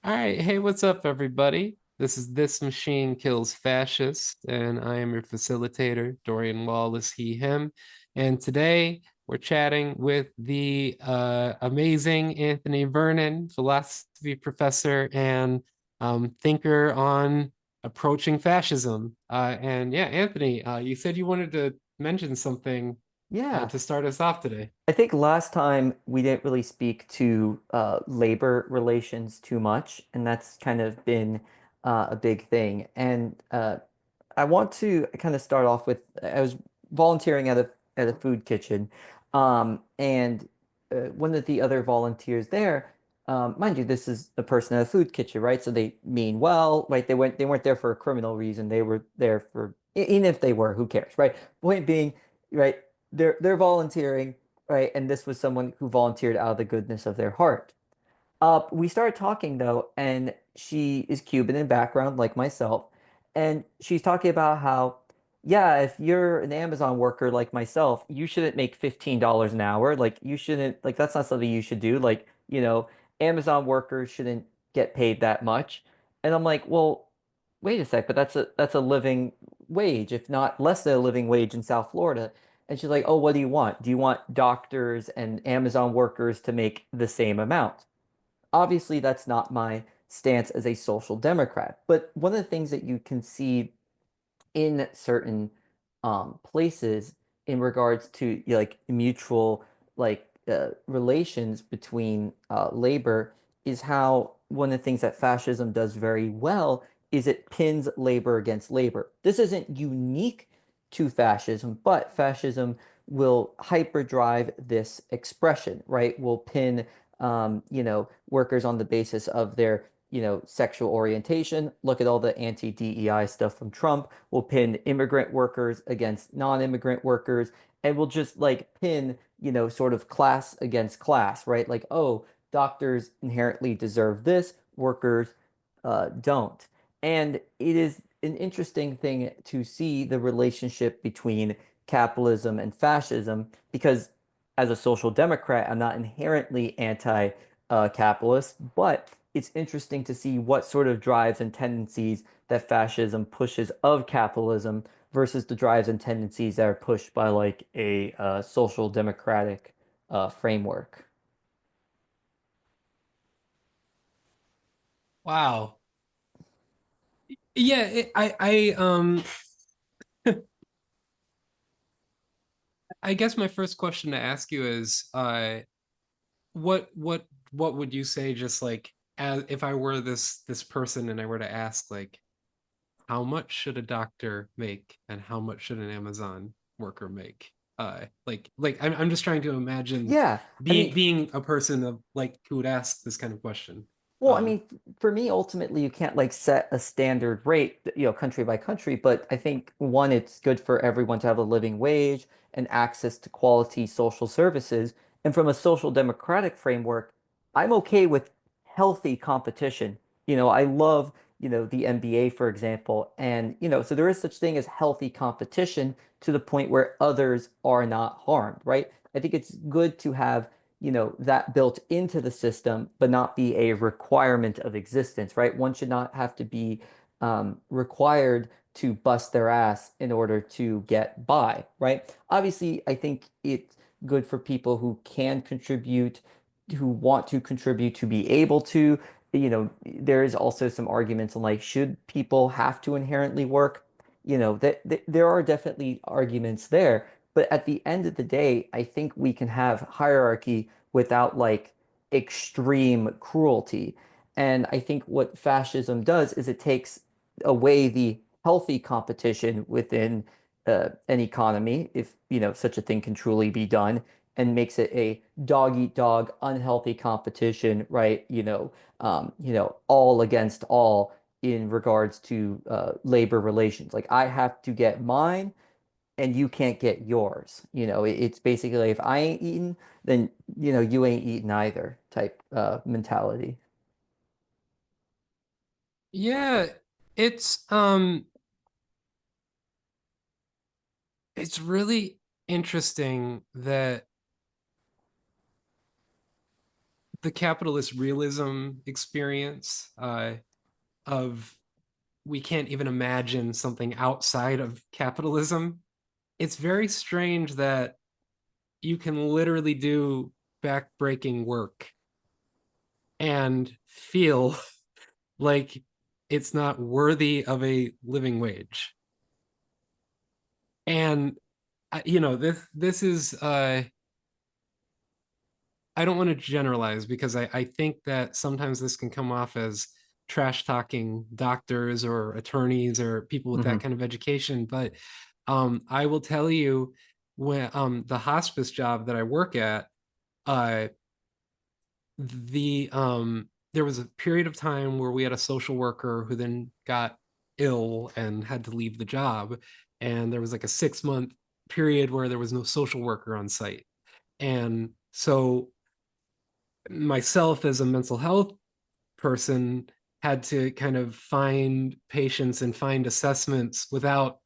All right, hey, what's up, everybody? This is This Machine Kills Fascist, and I am your facilitator, Dorian Wallace, he, him. And today we're chatting with the amazing Anthony Vernon, philosophy professor and thinker on approaching fascism. And yeah, Anthony, you said you wanted to mention something Yeah, to start us off today. I think last time we didn't really speak to labor relations too much, and that's kind of been a big thing. And I want to kind of start off with I was volunteering at a food kitchen, and one of the other volunteers there, mind you, this is a person at a food kitchen, right? So they mean well, right? They weren't there for a criminal reason. They were there for even if they were, who cares, right? Point being, right? They're volunteering, right? And this was someone who volunteered out of the goodness of their heart. We started talking though, and she is Cuban in background, like myself, and she's talking about how, yeah, if you're an Amazon worker like myself, you shouldn't make $15 an hour. Like you shouldn't, like that's not something you should do. Like, Amazon workers shouldn't get paid that much. And I'm like, well, wait a sec, but that's a living wage, if not less than a living wage in South Florida. And she's like, oh, what do you want? Do you want doctors and Amazon workers to make the same amount? Obviously, that's not my stance as a social democrat. But one of the things that you can see in certain places in regards to like mutual relations between labor is how one of the things that fascism does very well is it pins labor against labor. This isn't unique to fascism, but fascism will hyperdrive this expression, right? Will pin workers on the basis of their sexual orientation. Look at all the anti-DEI stuff from Trump. We'll pin immigrant workers against non-immigrant workers, and we'll just like pin, sort of class against class, right? Like, oh, doctors inherently deserve this, workers don't. And it is an interesting thing to see the relationship between capitalism and fascism because as a social democrat, I'm not inherently anti-capitalist, but it's interesting to see what sort of drives and tendencies that fascism pushes of capitalism versus the drives and tendencies that are pushed by like a social democratic framework. Wow. Yeah, I guess my first question to ask you is, what would you say, just like, as if I were this person and I were to ask, like, how much should a doctor make and how much should an Amazon worker make? I'm just trying to imagine Yeah, I mean, being a person of like who would ask this kind of question. well, I Um, mean, for me, ultimately, you can't like set a standard rate, country by country. But I think one, it's good for everyone to have a living wage and access to quality social services. And from a social democratic framework, I'm okay with healthy competition. I love, the NBA, for example. And, so there is such thing as healthy competition to the point where others are not harmed, right? I think it's good to have that built into the system, but not be a requirement of existence, right? One should not have to be required to bust their ass in order to get by, right? Obviously, I think it's good for people who can contribute, who want to contribute to be able to. There is also some arguments on like, should people have to inherently work? That there are definitely arguments there. But at the end of the day, I think we can have hierarchy without like extreme cruelty. And I think what fascism does is it takes away the healthy competition within an economy, if such a thing can truly be done, and makes it a dog eat dog, unhealthy competition, right? All against all in regards to labor relations. Like I have to get mine and you can't get yours. It's basically like, if I ain't eating, then you ain't eating either type mentality. yeah, it's it's really interesting that the capitalist realism experience of we can't even imagine something outside of capitalism. It's very strange that you can literally do backbreaking work and feel like it's not worthy of a living wage. And this is I don't want to generalize because I think that sometimes this can come off as trash talking doctors or attorneys or people with that Hmm. kind of education. But I will tell you, when the hospice job that I work at, uh, there was a period of time where we had a social worker who then got ill and had to leave the job, and there was like a 6 month period where there was no social worker on site. And so myself as a mental health person had to kind of find patients and find assessments without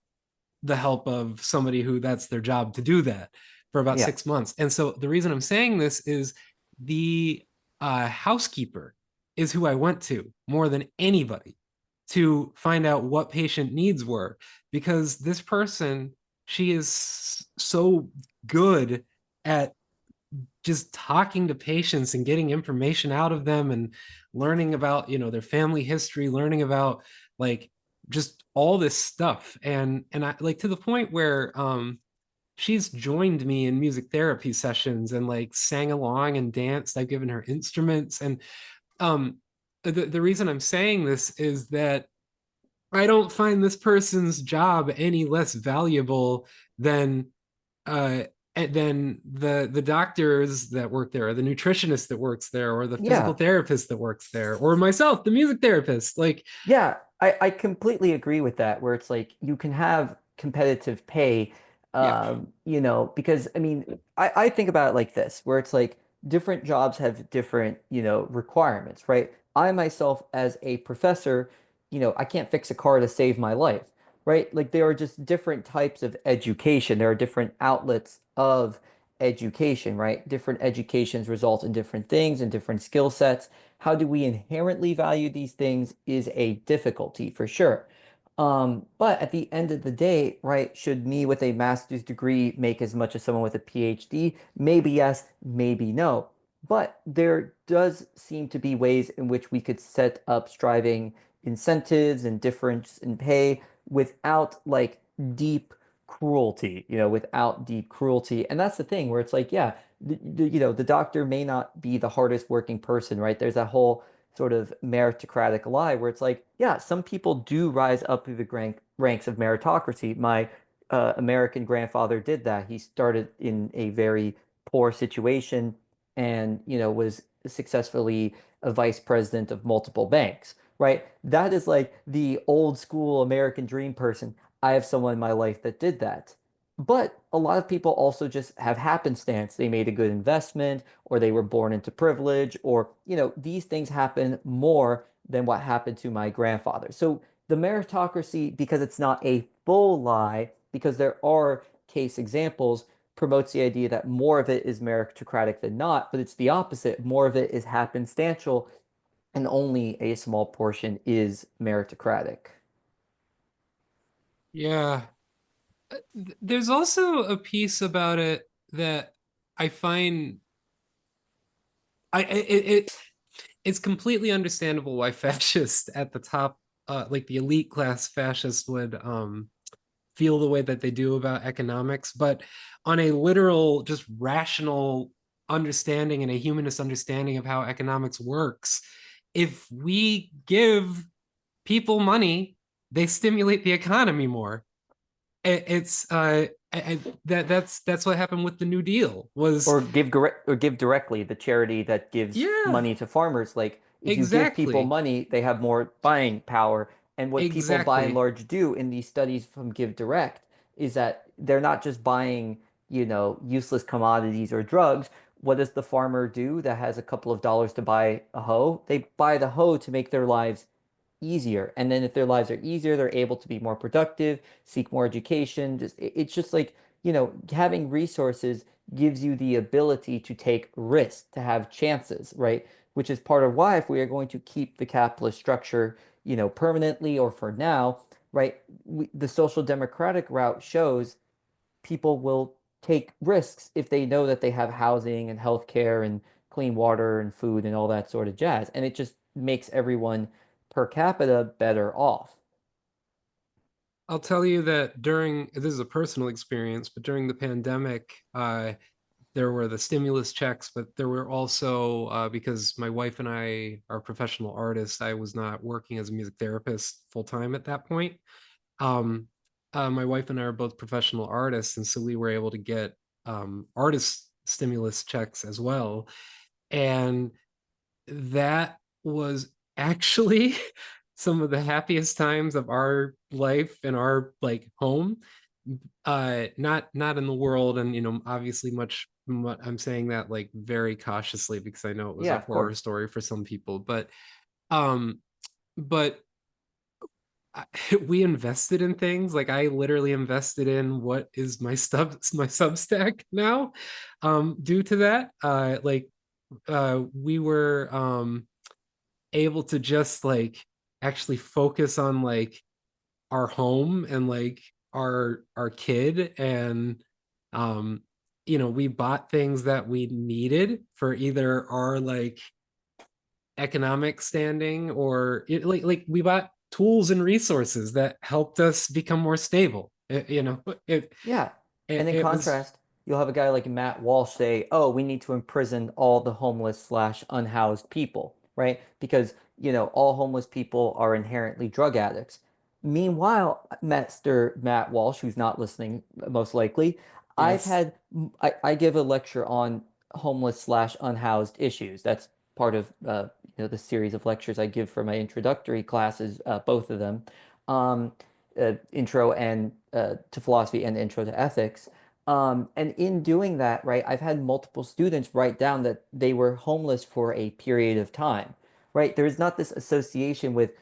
the help of somebody who that's their job to do that for about Yeah. 6 months. And so the reason I'm saying this is the housekeeper is who I went to more than anybody to find out what patient needs were, because this person, she is so good at just talking to patients and getting information out of them and learning about their family history, learning about like just all this stuff. And I like to the point where she's joined me in music therapy sessions and like sang along and danced. I've given her instruments. And um the reason I'm saying this is that I don't find this person's job any less valuable than uh and then the doctors that work there, or the nutritionist that works there, or the physical Yeah. therapist that works there, or myself, the music therapist. Like, Yeah, I completely agree with that, where it's like you can have competitive pay, yep. because I mean, I think about it like this, where it's like different jobs have different, requirements, right? I myself, as a professor, I can't fix a car to save my life, right? Like there are just different types of education. There are different outlets of education, right? Different educations result in different things and different skill sets. How do we inherently value these things is a difficulty for sure. But at the end of the day, right, should me with a master's degree make as much as someone with a PhD? Maybe yes, maybe no. But there does seem to be ways in which we could set up striving incentives and difference in pay without like deep cruelty, without deep cruelty. And that's the thing where it's like, yeah, the doctor may not be the hardest working person, right? There's that whole sort of meritocratic lie where it's like, yeah, some people do rise up through the ranks of meritocracy. My American grandfather did that. He started in a very poor situation and, was successfully a vice president of multiple banks, right? That is like the old school American dream person. I have someone in my life that did that. But a lot of people also just have happenstance. They made a good investment, or they were born into privilege, or, these things happen more than what happened to my grandfather. So the meritocracy, because it's not a full lie, because there are case examples, promotes the idea that more of it is meritocratic than not, but it's the opposite. More of it is happenstantial, and only a small portion is meritocratic. Yeah. There's also a piece about it that I find it's completely understandable why fascists at the top, like the elite class fascists, would feel the way that they do about economics, but on a literal, just rational understanding and a humanist understanding of how economics works, if we give people money, they stimulate the economy more. It's that's what happened with the New Deal was. Or give directly, the charity that gives Yeah, money to farmers. Like if you give people exactly, money, they have more buying power. And what people by and exactly. large do in these studies from Give Direct is that they're not just buying, useless commodities or drugs. What does the farmer do that has a couple of dollars to buy a hoe? They buy the hoe to make their lives easier. And then if their lives are easier, they're able to be more productive, seek more education. It's just like, having resources gives you the ability to take risks, to have chances, right? Which is part of why if we are going to keep the capitalist structure, permanently or for now, right, the social democratic route shows people will take risks if they know that they have housing and healthcare and clean water and food and all that sort of jazz. And it just makes everyone per capita better off. I'll tell you that during this is a personal experience, but during the pandemic, there were the stimulus checks, but there were also because my wife and I are professional artists, I was not working as a music therapist full time at that point. Um, my wife and I are both professional artists, and so we were able to get artist stimulus checks as well. And that was actually some of the happiest times of our life in our like home. Not in the world, and obviously I'm saying that like very cautiously because I know it was Yeah, a of horror course. story for some people, um but we invested in things. Like I literally invested in what is my Substack now, due to that. We were able to just like actually focus on like our home and like our kid, and um we bought things that we needed for either our like economic standing, or like we bought tools and resources that helped us become more stable. It Yeah. And it, in it was. contrast, you'll have a guy like Matt Walsh say, oh, we need to imprison all the homeless slash unhoused people, right? Because, all homeless people are inherently drug addicts. Meanwhile, Master Matt Walsh, who's not listening, most likely, Yes. I give a lecture on homeless slash unhoused issues. That's part of, the series of lectures I give for my introductory classes, both of them. Um, intro and to philosophy and intro to ethics. And in doing that, right, I've had multiple students write down that they were homeless for a period of time, right? There is not this association with,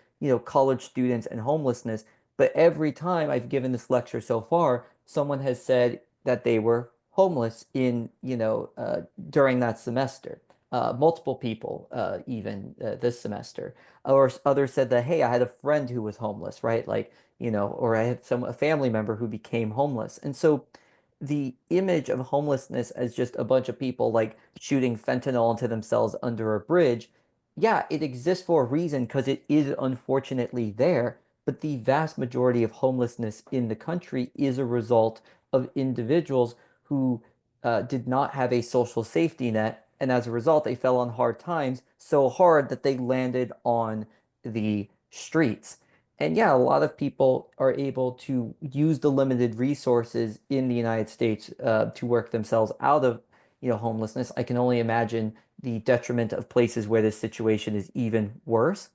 college students and homelessness, but every time I've given this lecture so far, someone has said that they were homeless during that semester. Multiple people, even this semester, or others said that, hey, I had a friend who was homeless, right? Like, or I had a family member who became homeless. And so the image of homelessness as just a bunch of people like shooting fentanyl into themselves under a bridge, yeah, it exists for a reason because it is unfortunately there. But the vast majority of homelessness in the country is a result of individuals who did not have a social safety net. And as a result, they fell on hard times so hard that they landed on the streets. And yeah, a lot of people are able to use the limited resources in the United States to work themselves out of, homelessness. I can only imagine the detriment of places where this situation is even worse.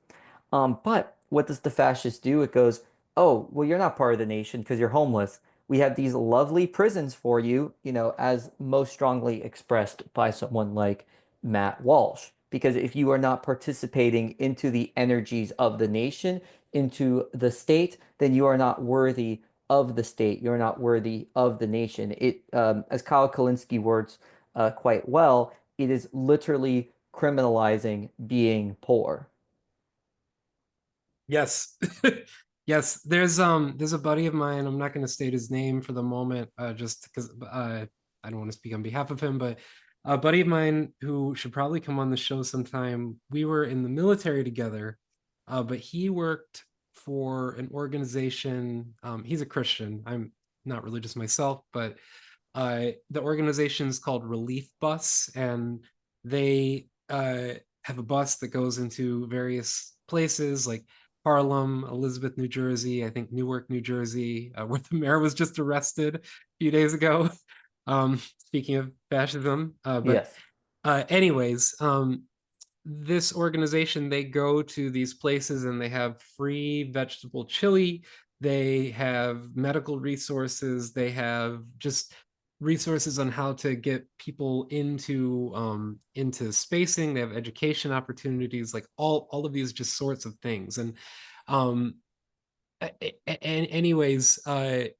But what does the fascist do? It goes, oh, well, you're not part of the nation because you're homeless. We have these lovely prisons for you, as most strongly expressed by someone like Matt Walsh. Because if you are not participating into the energies of the nation, into the state, then you are not worthy of the state. You're not worthy of the nation. As Kyle Kalinske words quite well, it is literally criminalizing being poor. Yes. Yes, there's a buddy of mine. I'm not going to state his name for the moment, just because I don't want to speak on behalf of him, but a buddy of mine who should probably come on the show sometime. We were in the military together, but he worked for an organization. He's a Christian. I'm not religious myself, but the organization is called Relief Bus, and they have a bus that goes into various places like Harlem, Elizabeth, New Jersey, I think Newark, New Jersey, where the mayor was just arrested a few days ago. Speaking of fascism, Yes. anyways, this organization, they go to these places and they have free vegetable chili, they have medical resources, they have just resources on how to get people into spacing, they have education opportunities, like all of these just sorts of things. And um anyways, on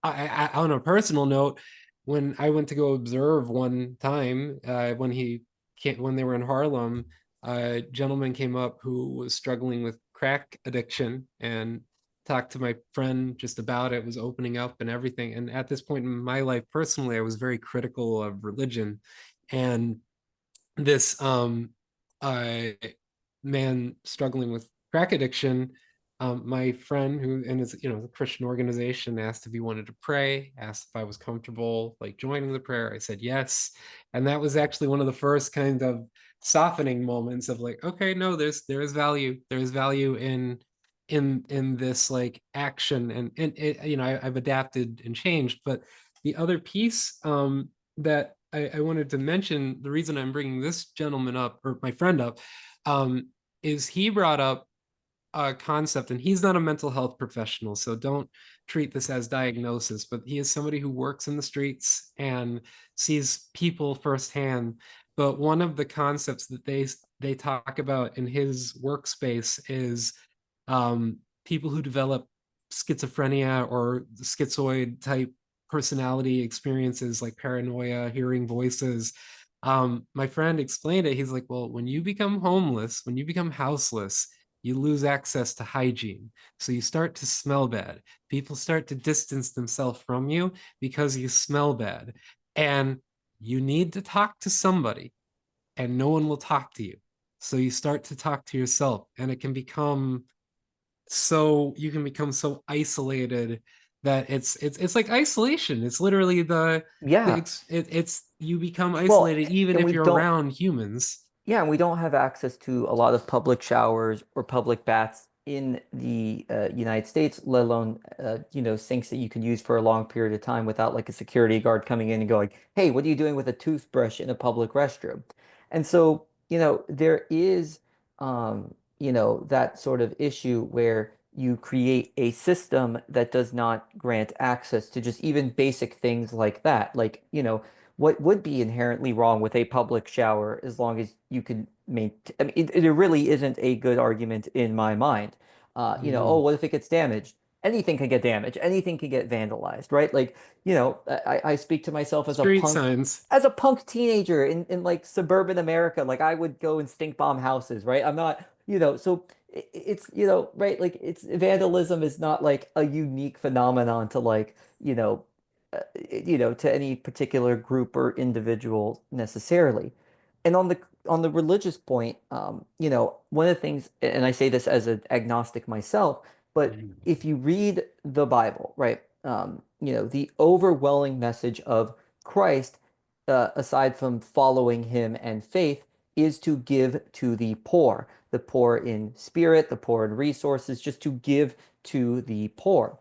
a personal note, when I went to go observe one time, when they were in Harlem, a gentleman came up who was struggling with crack addiction and talked to my friend just about it, was opening up and everything. And at this point in my life personally, I was very critical of religion. And this uh man struggling with crack addiction, my friend who and is a Christian organization asked if he wanted to pray, asked if I was comfortable like joining the prayer. I said yes. And that was actually one of the first kind of softening moments of like, okay, no, there's value in this like action. And it, I've adapted and changed. But the other piece that I wanted to mention, the reason I'm bringing this gentleman up, or my friend up, is he brought up a concept, and he's not a mental health professional, so don't treat this as diagnosis, but he is somebody who works in the streets and sees people firsthand. But one of the concepts that they talk about in his workspace is people who develop schizophrenia or schizoid type personality experiences like paranoia, hearing voices. My friend explained it. He's like, well, when you become homeless, when you become houseless, you lose access to hygiene. So you start to smell bad. People start to distance themselves from you because you smell bad. And you need to talk to somebody, and no one will talk to you. So you start to talk to yourself, and you can become so isolated that it's like isolation. It's literally Yeah. it's you become Well, isolated even and if we you're don't around humans. Yeah, and we don't have access to a lot of public showers or public baths in the United States, let alone sinks that you can use for a long period of time without like a security guard coming in and going, "Hey, what are you doing with a toothbrush in a public restroom?" And so, there is that sort of issue where you create a system that does not grant access to just even basic things like that. Like, what would be inherently wrong with a public shower as long as you can maintain? I mean, it really isn't a good argument in my mind. Oh, Mhm. what if it gets damaged? Anything can get damaged. Anything can get vandalized, right? Like, I speak to myself Street signs. as a punk teenager in like suburban America. Like, I would go and stink bomb houses, right? I'm not, so it's, right? Like, it's vandalism is not like a unique phenomenon to like, to any particular group or individual necessarily. And on the religious point, one of the things, and I say this as an agnostic myself, but Mhm. if you read the Bible, right, the overwhelming message of Christ, aside from following him and faith, is to give to the poor in spirit, the poor in resources, just to give to the poor.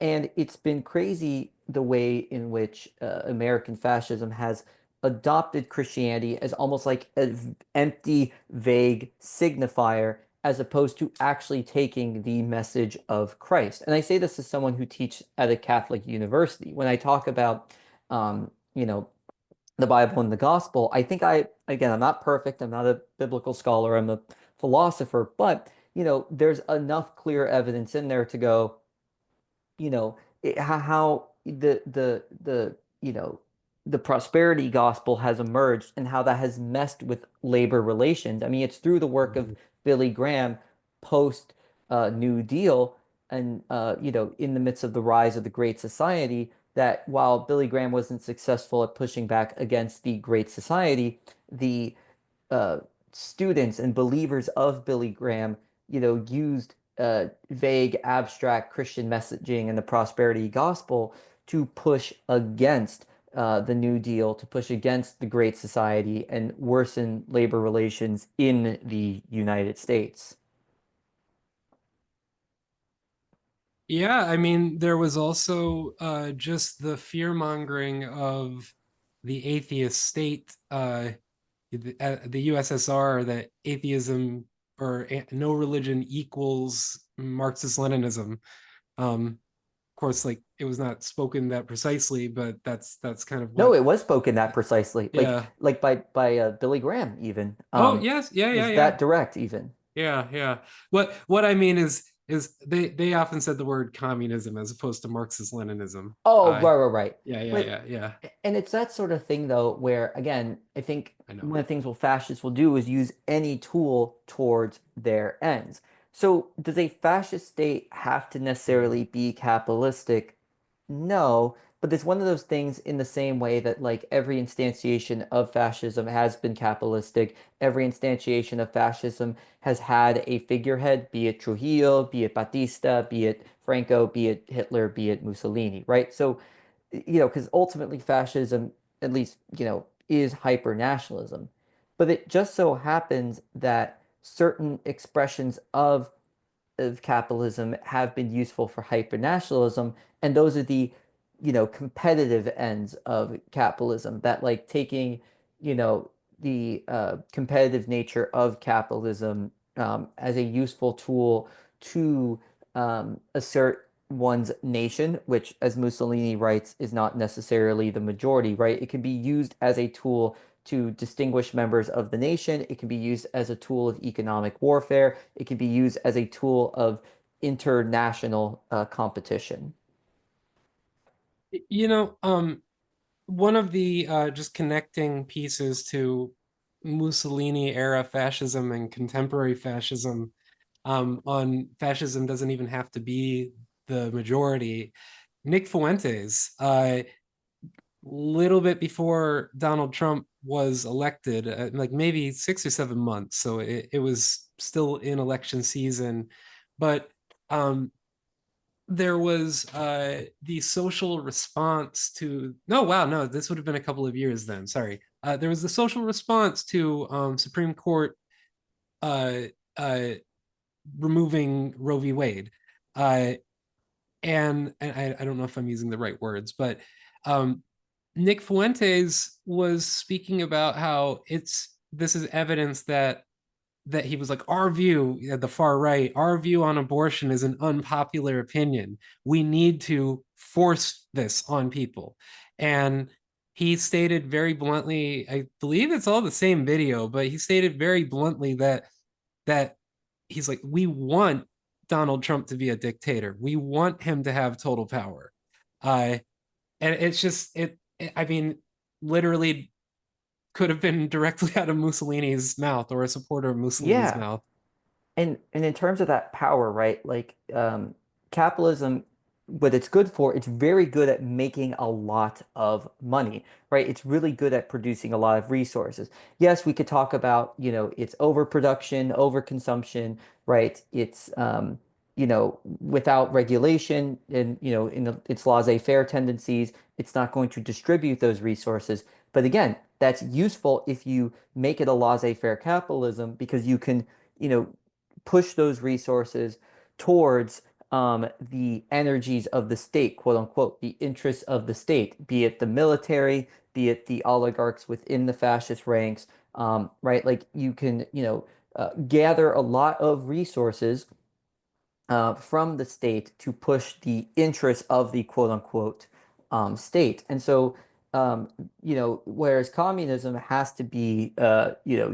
And it's been crazy the way in which American fascism has adopted Christianity as almost like an empty, vague signifier, as opposed to actually taking the message of Christ. And I say this as someone who teaches at a Catholic university. When I talk about, um, you know, the Bible and the gospel, I think again, I'm not perfect. I'm not a biblical scholar. I'm a philosopher, but, there's enough clear evidence in there to go, how the prosperity gospel has emerged and how that has messed with labor relations. I mean, it's through the work of Mhm. Billy Graham post New Deal and in the midst of the rise of the Great Society, that while Billy Graham wasn't successful at pushing back against the Great Society, the uh, students and believers of Billy Graham, used vague, abstract Christian messaging and the prosperity gospel to push against the New Deal, to push against the Great Society and worsen labor relations in the United States. Yeah, I mean, there was also just the fear mongering of the atheist state, the USSR, that atheism or no religion equals Marxist-Leninism. Of course, like it was not spoken that precisely, but that's kind of No, what. it was spoken that precisely, Yeah. like by Billy Graham even. Oh, yes. Yeah, It yeah, was yeah. that direct even. Yeah, yeah. What I mean is is they often said the word communism as opposed to Marxist Leninism. Oh, right. Yeah, yeah, But yeah, yeah. and it's that sort of thing though, where again, I think I know. one of the things fascists will do is use any tool towards their ends. So does a fascist state have to Mhm. necessarily be capitalistic? No, but it's one of those things in the same way that like every instantiation of fascism has been capitalistic. Every instantiation of fascism has had a figurehead, be it Trujillo, be it Batista, be it Franco, be it Hitler, be it Mussolini, right? So, because ultimately fascism, at least, is hyper nationalism. But it just so happens that certain expressions of capitalism have been useful for hypernationalism, and those are the, competitive ends of capitalism that like taking, the competitive nature of capitalism as a useful tool to assert one's nation, which, as Mussolini writes, is not necessarily the majority, right? It can be used as a tool to distinguish members of the nation. It can be used as a tool of economic warfare. It can be used as a tool of international competition. You know, one of the just connecting pieces to Mussolini era fascism and contemporary fascism, on fascism doesn't even have to be the majority. Nick Fuentes, little bit before Donald Trump was elected, like maybe 6 or 7 months. So it was still in election season, but there was the social response to no, wow, no, this would have been a couple of years then. Sorry. There was the social response to Supreme Court uh, uh, removing Roe v. Wade. Uh, and I don't know if I'm using the right words, but um, Nick Fuentes was speaking about how this is evidence that he was like, our view at the far right, our view on abortion is an unpopular opinion. We need to force this on people. And he stated very bluntly, I believe it's all the same video, but he stated very bluntly that he's like, we want Donald Trump to be a dictator. We want him to have total power. Uh, and it's just I mean, literally could have been directly out of Mussolini's mouth or a supporter of Mussolini's Yeah. mouth. And in terms of that power, right? Like capitalism, what it's good for, it's very good at making a lot of money, right? It's really good at producing a lot of resources. Yes, we could talk about, its overproduction, overconsumption, right? It's without regulation and its laissez-faire tendencies, it's not going to distribute those resources. But again, that's useful if you make it a laissez-faire capitalism because you can, you know, push those resources towards the energies of the state, quote unquote, the interests of the state, be it the military, be it the oligarchs within the fascist ranks, right? Like you can, gather a lot of resources from the state to push the interests of the quote unquote state. And so, um, whereas communism has to be,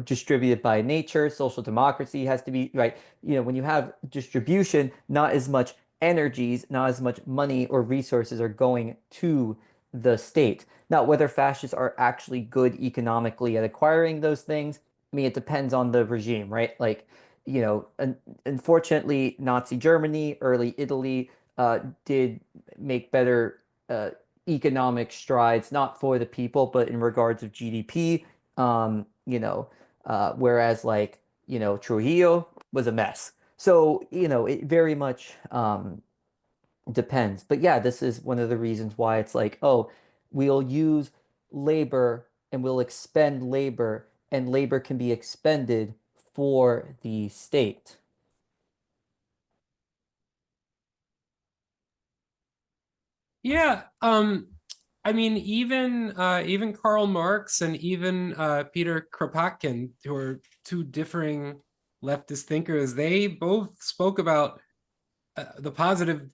distributed by nature, social democracy has to be, right? When you have distribution, not as much energies, not as much money or resources are going to the state. Now, whether fascists are actually good economically at acquiring those things, I mean, it depends on the regime, right? Like, unfortunately, Nazi Germany, early Italy, did make better economic strides, not for the people, but in regards of GDP. Whereas like, Trujillo was a mess. So, it very much depends. But yeah, this is one of the reasons why it's like, oh, we'll use labor and we'll expend labor, and labor can be expended for the state. Yeah, I mean, even Karl Marx and even Peter Kropotkin, who are two differing leftist thinkers, they both spoke about the positive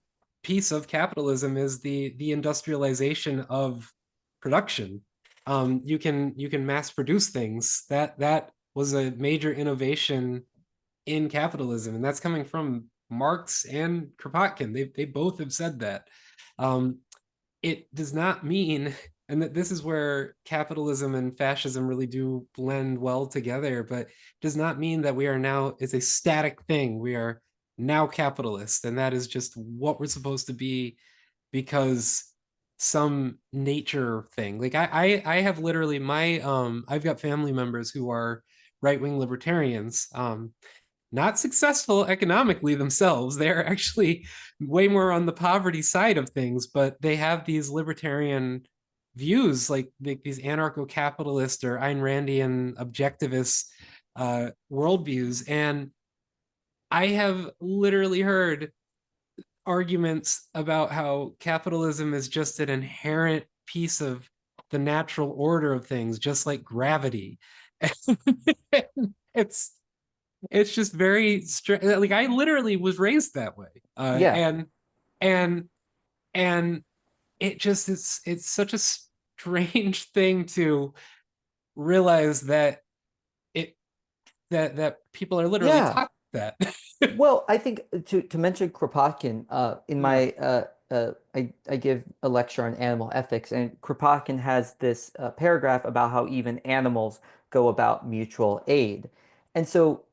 piece of capitalism is the industrialization of production. You can mass produce things. That was a major innovation in capitalism, and that's coming from Marx and Kropotkin. They both have said that. Um, it does not mean, and that this is where capitalism and fascism really do blend well together, but does not mean that we are now, it's a static thing. We are now capitalist, and that is just what we're supposed to be because some nature thing. Like I have literally my I've got family members who are right-wing libertarians. Not successful economically themselves. They're actually way more on the poverty side of things, but they have these libertarian views, like these anarcho-capitalist or Ayn Randian objectivist worldviews. And I have literally heard arguments about how capitalism is just an inherent piece of the natural order of things, just like gravity. it's it's just very like I literally was raised that way, Yeah. and and it just it's such a strange thing to realize that it that people are literally Yeah. taught that. Well, I think to mention Kropotkin, in Yeah. my I give a lecture on animal ethics, and Kropotkin has this paragraph about how even animals go about mutual aid, and so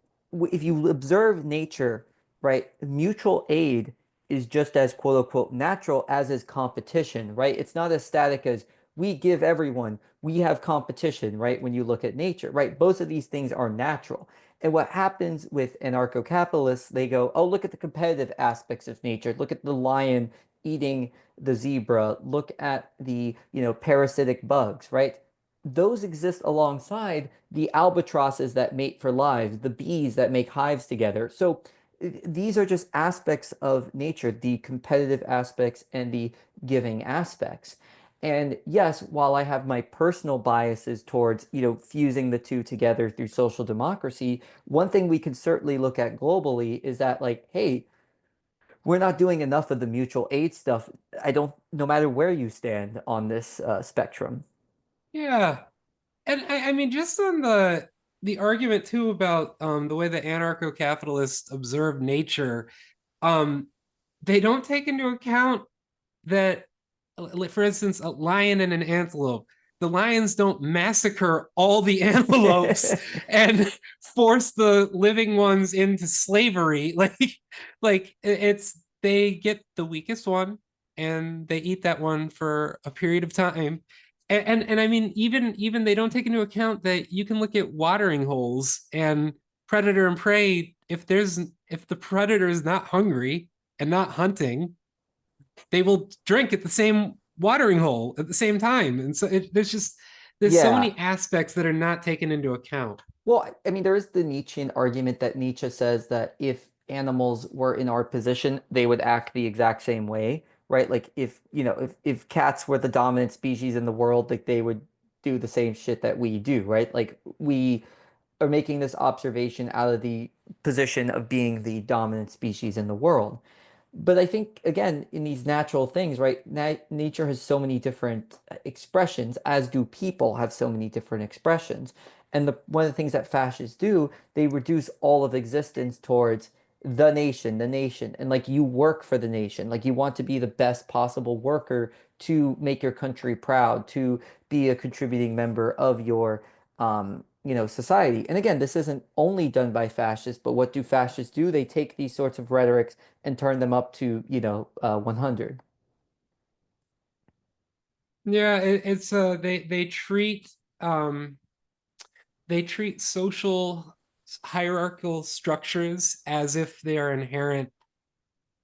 if you observe nature, right, mutual aid is just as quote unquote natural as is competition, right? It's not as static as we give everyone, we have competition, right? When you look at nature, right? Both of these things are natural. And what happens with anarcho-capitalists, they go, oh, look at the competitive aspects of nature. Look at the lion eating the zebra. Look at the, parasitic bugs, right? Those exist alongside the albatrosses that mate for lives, the bees that make hives together. So these are just aspects of nature, the competitive aspects and the giving aspects. And yes, while I have my personal biases towards, fusing the two together through social democracy, one thing we can certainly look at globally is that, like, hey, we're not doing enough of the mutual aid stuff. I don't, no matter where you stand on this spectrum. Yeah. And I mean, just on the argument too about the way the anarcho-capitalists observe nature, um, they don't take into account that, like, for instance, a lion and an antelope, the lions don't massacre all the antelopes and force the living ones into slavery. Like it's they get the weakest one and they eat that one for a period of time. And I mean, even they don't take into account that you can look at watering holes and predator and prey. If the predator is not hungry and not hunting, they will drink at the same watering hole at the same time. And so there's so Yeah. many aspects that are not taken into account. Well, I mean, there is the Nietzschean argument that Nietzsche says that if animals were in our position, they would act the exact same way, right? Like if cats were the dominant species in the world, like they would do the same shit that we do, right? Like we are making this observation out of the position of being the dominant species in the world. But I think again, in these natural things, right? Na nature has so many different expressions, as do people have so many different expressions. And one of the things that fascists do, they reduce all of existence towards the nation, and like you work for the nation, like you want to be the best possible worker to make your country proud, to be a contributing member of your society. And again, this isn't only done by fascists, but what do fascists do? They take these sorts of rhetorics and turn them up to, 100. Yeah, it's um they treat social hierarchical structures as if they are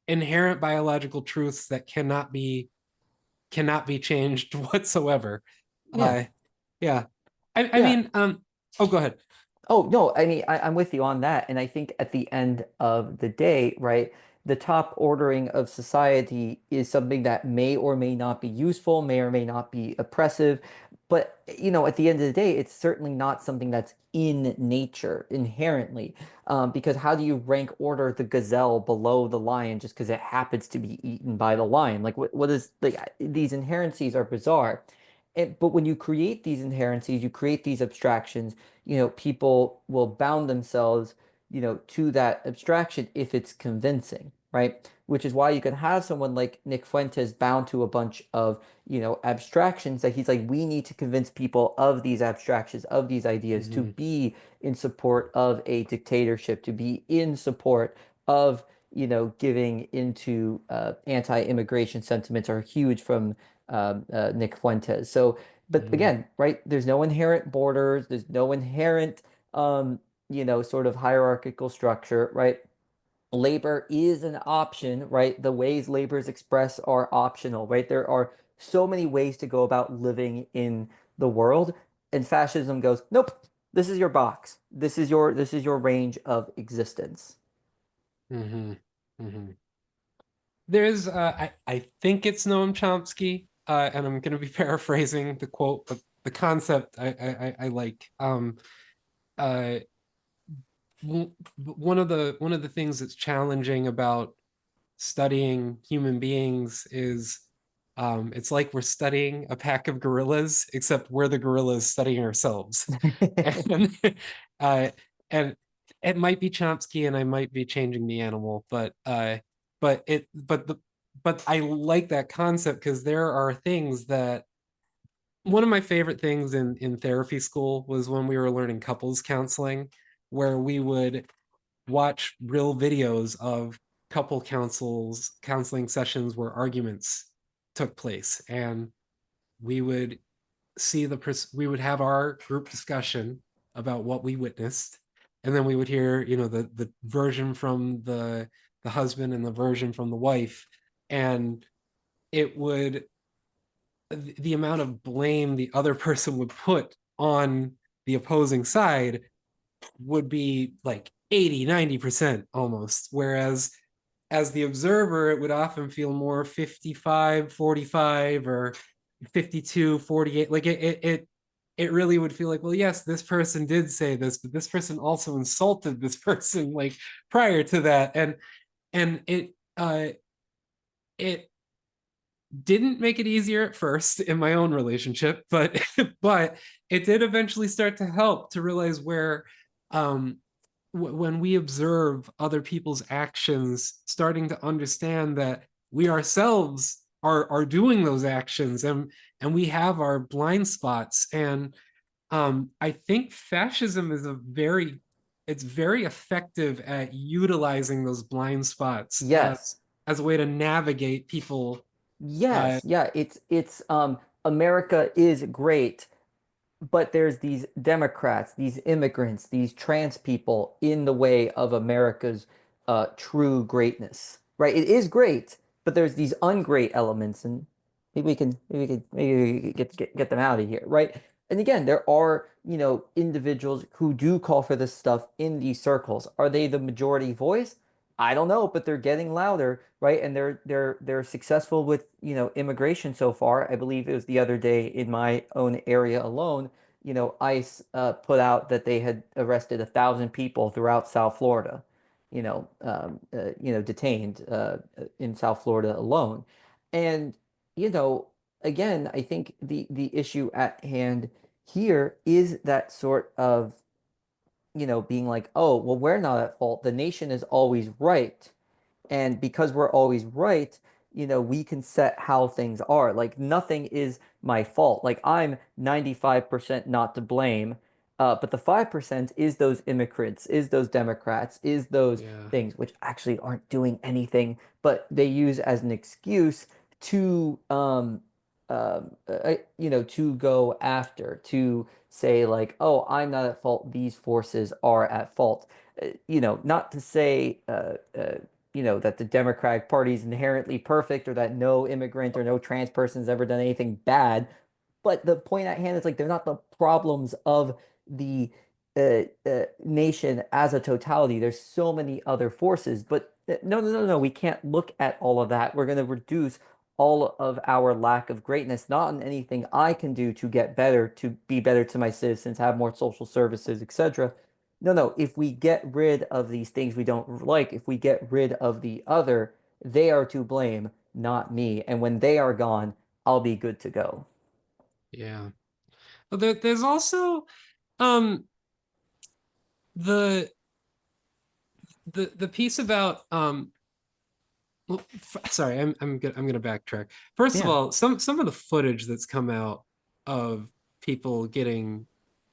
inherent biological truths that cannot be changed whatsoever. Yeah. Uh yeah. I Yeah. mean, oh, go ahead. Oh, no, I mean, I'm with you on that. And I think at the end of the day, right, the top ordering of society is something that may or may not be useful, may or may not be oppressive. But, at the end of the day, it's certainly not something that's in nature inherently. Because how do you rank order the gazelle below the lion just because it happens to be eaten by the lion? Like, what is, like, these inherencies are bizarre. But when you create these inherencies, you create these abstractions, people will bound themselves to that abstraction if it's convincing, right? Which is why you can have someone like Nick Fuentes bound to a bunch of, abstractions that he's like, we need to convince people of these abstractions, of these ideas, to Mhm. be in support of a dictatorship, to be in support of, giving into anti-immigration sentiments are huge from Nick Fuentes. So, but Mhm. again, right, there's no inherent borders, there's no inherent, sort of hierarchical structure, right? Labor is an option, right? The ways labor is expressed are optional, right? There are so many ways to go about living in the world, and fascism goes, nope, this is your box. This is your range of existence. Mhm. Mhm. There's I think it's Noam Chomsky, and I'm gonna be paraphrasing the quote, but the concept I like. Uh one of the things that's challenging about studying human beings is it's like we're studying a pack of gorillas, except we're the gorillas studying ourselves. And uh, and it might be Chomsky, and I might be changing the animal, but it but the but I like that concept because there are things that one of my favorite things in therapy school was when we were learning couples counseling, where we would watch real videos of counseling sessions where arguments took place, and we would we would have our group discussion about what we witnessed, and then we would hear the version from the husband and the version from the wife, and it would the amount of blame the other person would put on the opposing side would be like 80-90% almost, whereas as the observer it would often feel more 55-45 or 52-48. Like it really would feel like, well, yes, this person did say this, but this person also insulted this person like prior to that, and it didn't make it easier at first in my own relationship, but but it did eventually start to help to realize where um when we observe other people's actions, starting to understand that we ourselves are doing those actions, and we have our blind spots. And I think fascism is it's very effective at utilizing those blind spots Yes. as a way to navigate people. uh Yes. Yeah. It's America is great, but there's these Democrats, these immigrants, these trans people in the way of America's true greatness, right? It is great, but there's these ungreat elements, and maybe we could get them out of here, right? And again, there are, individuals who do call for this stuff in these circles. Are they the majority voice? I don't know, but they're getting louder, right? And they're successful with, immigration so far. I believe it was the other day in my own area alone, ICE put out that they had arrested 1,000 people throughout South Florida, detained in South Florida alone. And, you know, again, I think the issue at hand here is that sort of, being like, oh, well, we're not at fault. The nation is always right. And because we're always right, we can set how things are. Like nothing is my fault. Like I'm 95% not to blame. But the 5% is those immigrants, is those Democrats, is those yeah things which actually aren't doing anything, but they use as an excuse to to go after, to say like, oh, I'm not at fault, these forces are at fault. Not to say that the Democratic Party is inherently perfect, or that no immigrant or no trans person has ever done anything bad. But the point at hand is like they're not the problems of the nation as a totality. There's so many other forces. But no, no, no, no. We can't look at all of that. We're going to reduce all of our lack of greatness, not on anything I can do to get better, to be better to my citizens, have more social services, etc. No, no. If we get rid of these things we don't like, if we get rid of the other, they are to blame, not me. And when they are gone, I'll be good to go. yeah there's also um the the piece about well, sorry, I'm gonna backtrack. First of Yeah. all, some of the footage that's come out of people getting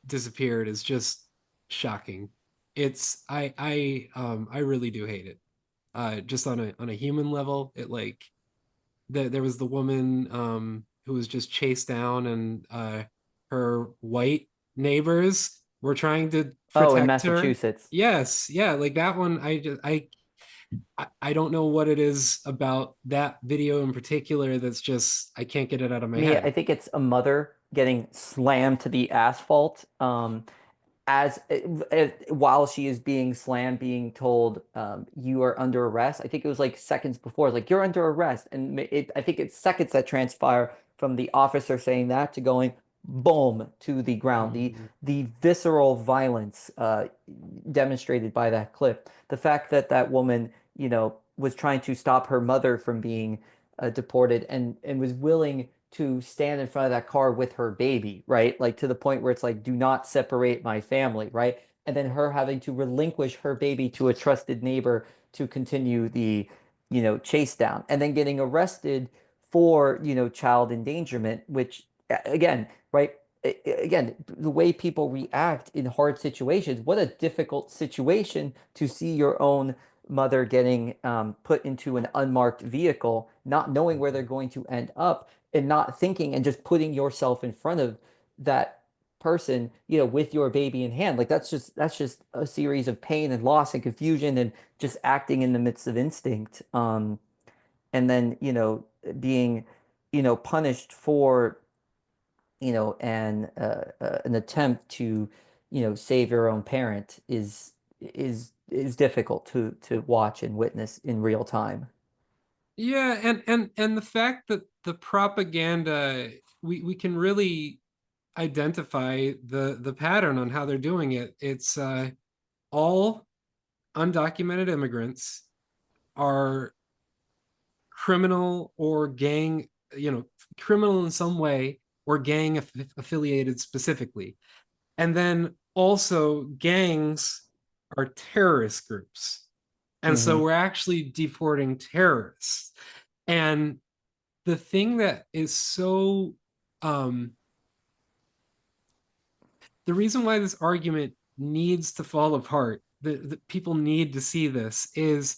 disappeared is just shocking. It's I really do hate it. Just on a human level, it like there was the woman who was just chased down, and her white neighbors were trying to Oh, in protect her. Massachusetts. Yes, yeah, like that one. I don't know what it is about that video in particular that's just I can't get it out of my Me, head. I think it's a mother getting slammed to the asphalt. As while she is being slammed, being told, "You are under arrest." I think it was like seconds before, like you're under arrest, and I think it's seconds that transpire from the officer saying that to going boom to the ground. Mhm. The visceral violence demonstrated by that clip. The fact that that woman, was trying to stop her mother from being deported and was willing to stand in front of that car with her baby, right? Like to the point where it's like, do not separate my family, right? And then her having to relinquish her baby to a trusted neighbor to continue the, chase down, and then getting arrested for, child endangerment, which again, right? Again, the way people react in hard situations, what a difficult situation to see your own mother getting put into an unmarked vehicle, not knowing where they're going to end up, and not thinking and just putting yourself in front of that person, with your baby in hand. Like that's just a series of pain and loss and confusion and just acting in the midst of instinct. And then, being, punished for, an attempt to, save your own parent is difficult to watch and witness in real time. Yeah, and the fact that the propaganda we can really identify the pattern on how they're doing it. It's all undocumented immigrants are criminal or gang, criminal in some way or gang affiliated specifically. And then also gangs are terrorist groups. And so Hmm. we're actually deporting terrorists. And the thing that is so the reason why this argument needs to fall apart, the people need to see this, is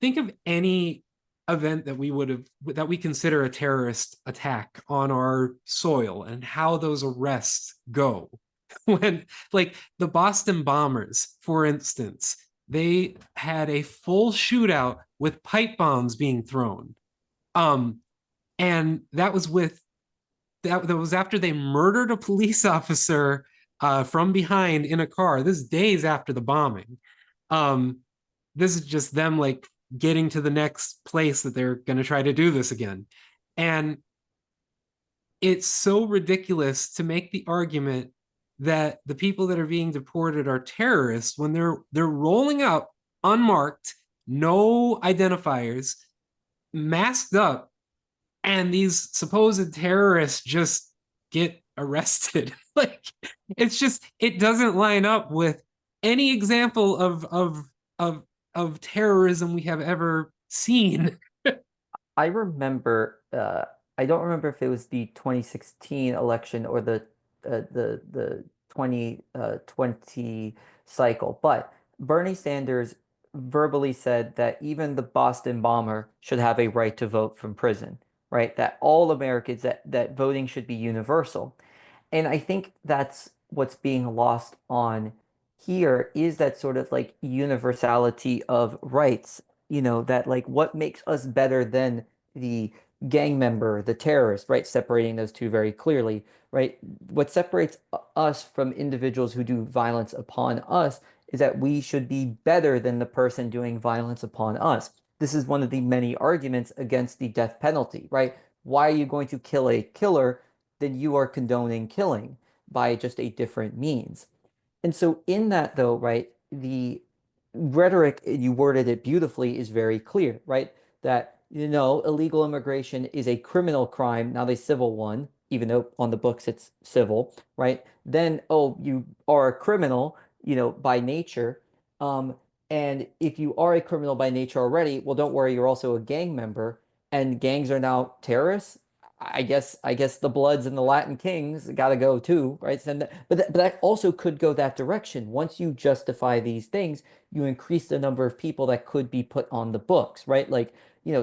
think of any event that we consider a terrorist attack on our soil and how those arrests go. When like the Boston bombers, for instance, they had a full shootout with pipe bombs being thrown. Um, and that was after they murdered a police officer from behind in a car. This is days after the bombing. Um, this is just them like getting to the next place that they're going to try to do this again. And it's so ridiculous to make the argument that the people that are being deported are terrorists when they're rolling up unmarked, no identifiers, masked up, and these supposed terrorists just get arrested. Like it's just it doesn't line up with any example of of terrorism we have ever seen. I remember, I don't remember if it was the 2016 election or the 2020 cycle, but Bernie Sanders verbally said that even the Boston bomber should have a right to vote from prison, right? That all Americans, that voting should be universal. And I think that's what's being lost on here is that sort of like universality of rights, that like what makes us better than the gang member, the terrorist, right? Separating those two very clearly, right? What separates us from individuals who do violence upon us is that we should be better than the person doing violence upon us. This is one of the many arguments against the death penalty, right? Why are you going to kill a killer? Then you are condoning killing by just a different means. And so, in that, though, right, the rhetoric, you worded it beautifully, is very clear, right? That, illegal immigration is a criminal crime, not a civil one, even though on the books it's civil, right? Then, oh, you are a criminal, by nature. Um, And if you are a criminal by nature already, well, don't worry, you're also a gang member, and gangs are now terrorists. I guess the Bloods and the Latin Kings got to go too, right? But that also could go that direction. Once you justify these things, you increase the number of people that could be put on the books, right? Like,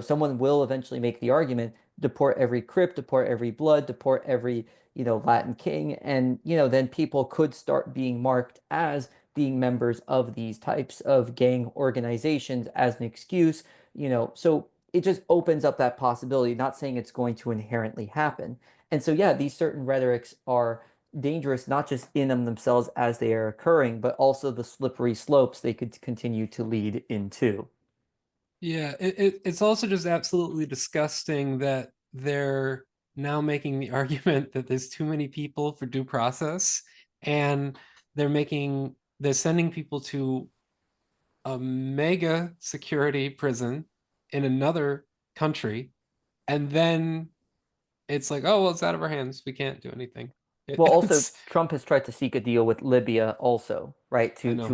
someone will eventually make the argument, deport every Crip, deport every Blood, deport every, Latin King, and, then people could start being marked as being members of these types of gang organizations as an excuse, so it just opens up that possibility, not saying it's going to inherently happen. And so, yeah, these certain rhetorics are dangerous, not just in them themselves as they are occurring, but also the slippery slopes they could continue to lead into. Yeah, it's also just absolutely disgusting that they're now making the argument that there's too many people for due process, and they're sending people to a mega security prison in another country, and then it's like, oh well, it's out of our hands. We can't do anything. Well, also It's Trump has tried to seek a deal with Libya also, right? I To know.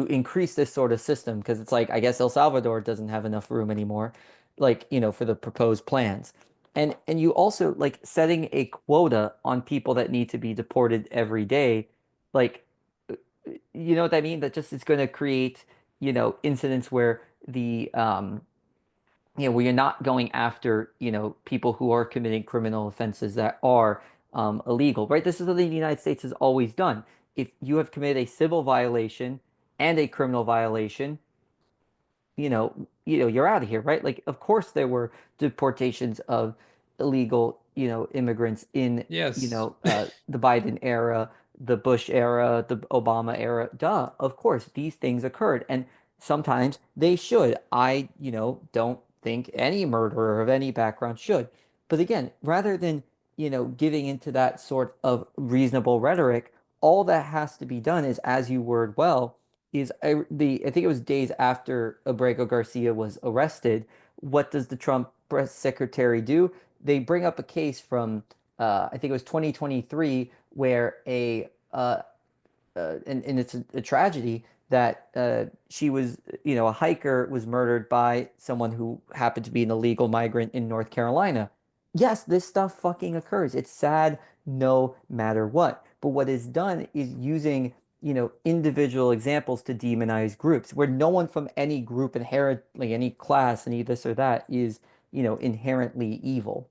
increase this sort of system because it's like I guess El Salvador doesn't have enough room anymore, like, for the proposed plans. And you also like setting a quota on people that need to be deported every day, like you know what I mean? That just is going to create, incidents where where you're not going after, people who are committing criminal offenses that are illegal, right? This is what the United States has always done. If you have committed a civil violation and a criminal violation, you're out of here, right? Like, of course, there were deportations of illegal, immigrants in, Yes. the Biden era, the Bush era, the Obama era. Duh, of course, these things occurred, and sometimes they should. I, don't think any murderer of any background should. But again, rather than, giving into that sort of reasonable rhetoric, all that has to be done is, as you word well, I think it was days after Abrego Garcia was arrested. What does the Trump press secretary do? They bring up a case from I think it was 2023 where and it's a tragedy that she was, a hiker was murdered by someone who happened to be an illegal migrant in North Carolina. Yes, this stuff fucking occurs. It's sad no matter what. But what is done is using, individual examples to demonize groups where no one from any group inherently, any class, any this or that is, inherently evil.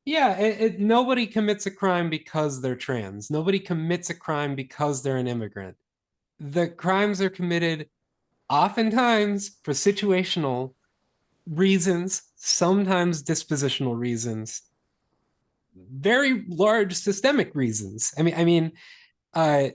Yeah, nobody commits a crime because they're trans. Nobody commits a crime because they're an immigrant. The crimes are committed oftentimes for situational reasons, sometimes dispositional reasons, very large systemic reasons. Uh,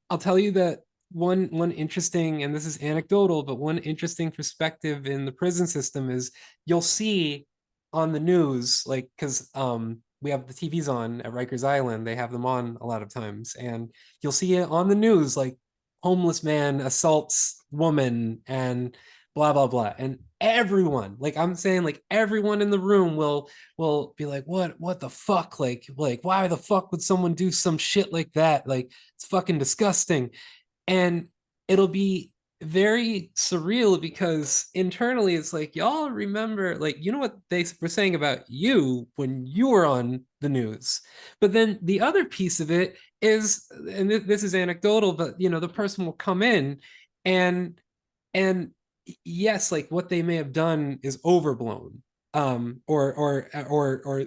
I'll tell you that one interesting, and this is anecdotal, but one interesting perspective in the prison system is you'll see on the news, like because we have the TVs on at Rikers Island, they have them on a lot of times, and you'll see it on the news like homeless man assaults woman and blah blah blah, and everyone, like I'm saying, like everyone in the room will be like, what the fuck, like why the fuck would someone do some shit like that, like it's fucking disgusting. And it'll be very surreal because internally it's like, y'all remember, like, you know what they were saying about you when you were on the news. But then the other piece of it is, and this is anecdotal, but the person will come in and and yes, like what they may have done is overblown, or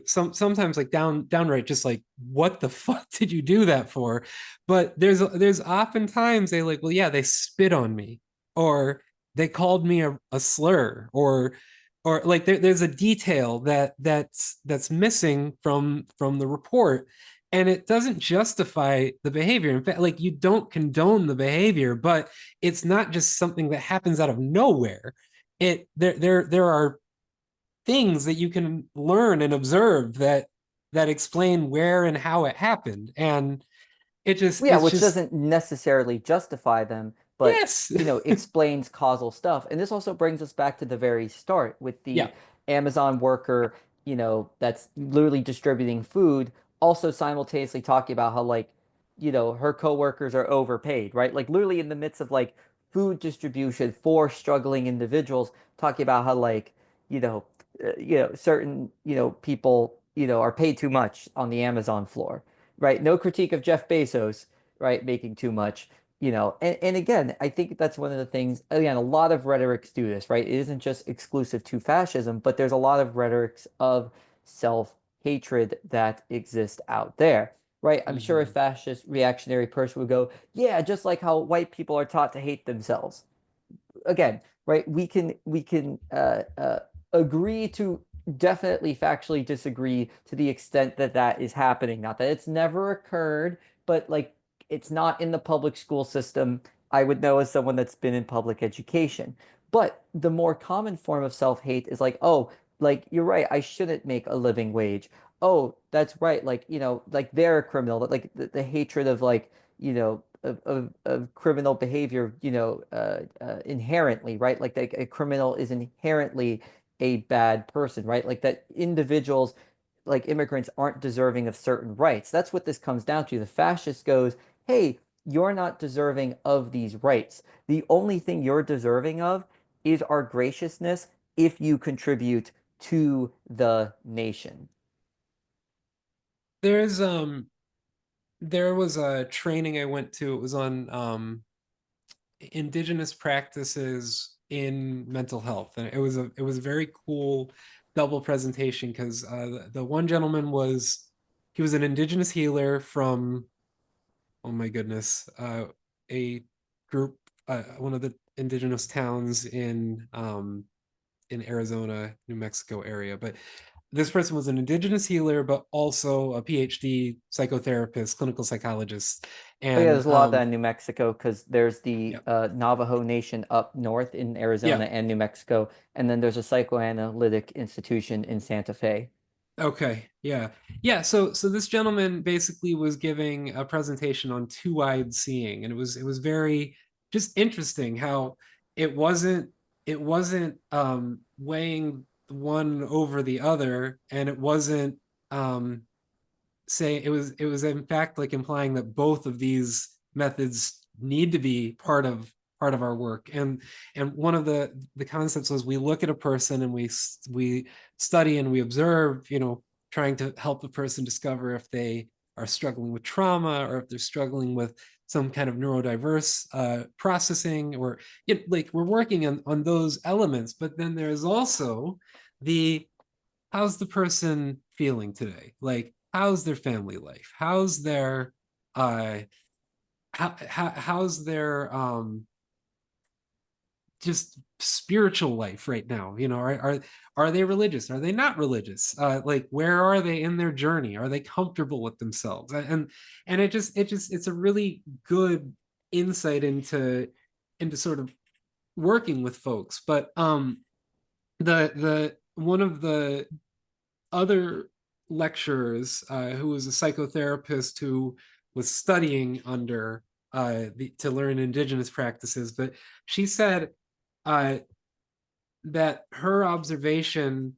sometimes like downright just like, what the fuck did you do that for? But there's oftentimes they like, well, yeah, they spit on me, or they called me a slur, or like there's a detail that's missing from the report, and it doesn't justify the behavior. In fact, like, you don't condone the behavior, but it's not just something that happens out of nowhere. There are things that you can learn and observe that explain where and how it happened, and Yeah, it's which just doesn't necessarily justify them, but yes. explains causal stuff. And this also brings us back to the very start with Yeah. the Amazon worker, that's literally distributing food, also simultaneously talking about how like, her coworkers are overpaid, right? Like literally in the midst of like food distribution for struggling individuals, talking about how like, you know, certain, people, are paid too much on the Amazon floor, right? No critique of Jeff Bezos, right, making too much. And again, I think that's one of the things, again, a lot of rhetorics do this, right? It isn't just exclusive to fascism, but there's a lot of rhetorics of self-hatred that exist out there, right? I'm sure a Mhm. fascist reactionary person would go, yeah, just like how white people are taught to hate themselves. Again, right? We can agree to definitely factually disagree to the extent that that is happening. Not that it's never occurred, but like it's not in the public school system. I would know as someone that's been in public education. But the more common form of self-hate is like, oh, like you're right, I shouldn't make a living wage. Oh, that's right, like, like they're a criminal, like the hatred of like, of criminal behavior, inherently, right? Like a criminal is inherently a bad person, right? Like that individuals, like immigrants, aren't deserving of certain rights. That's what this comes down to. The fascist goes, hey, you're not deserving of these rights. The only thing you're deserving of is our graciousness if you contribute to the nation. There's there was a training I went to. It was on indigenous practices in mental health, and it was a very cool double presentation because the one gentleman was he was an indigenous healer from, oh my goodness, a group, one of the indigenous towns in Arizona, New Mexico area. But this person was an indigenous healer, but also a PhD psychotherapist, clinical psychologist, Oh yeah, and there's a lot of that in New Mexico because there's yeah, the Navajo Nation up north in yeah. Arizona and New Mexico, and then there's a psychoanalytic institution in Santa Fe. Okay, yeah. Yeah, so this gentleman basically was giving a presentation on two-eyed seeing, and it was very just interesting how it wasn't weighing one over the other, and it wasn't say it was in fact like implying that both of these methods need to be part of our work. And one of the concepts was we look at a person and we study and we observe, trying to help the person discover if they are struggling with trauma or if they're struggling with some kind of neurodiverse processing, or like we're working on those elements. But then there's also the how's the person feeling today? Like, how's their family life? Uh how's their just spiritual life right now? Are they religious? Are they not religious? Like, where are they in their journey? Are they comfortable with themselves? And it's a really good insight into sort of working with folks. But the one of the other lecturers, who was a psychotherapist who was studying under to learn indigenous practices, but she said uh, that her observation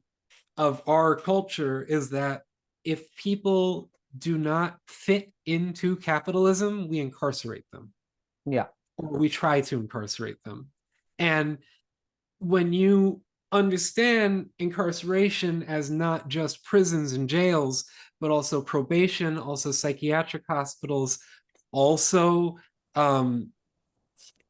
of our culture is that if people do not fit into capitalism, we incarcerate them, Yeah. or we try to incarcerate them. And when you understand incarceration as not just prisons and jails, but also probation, also psychiatric hospitals, also um,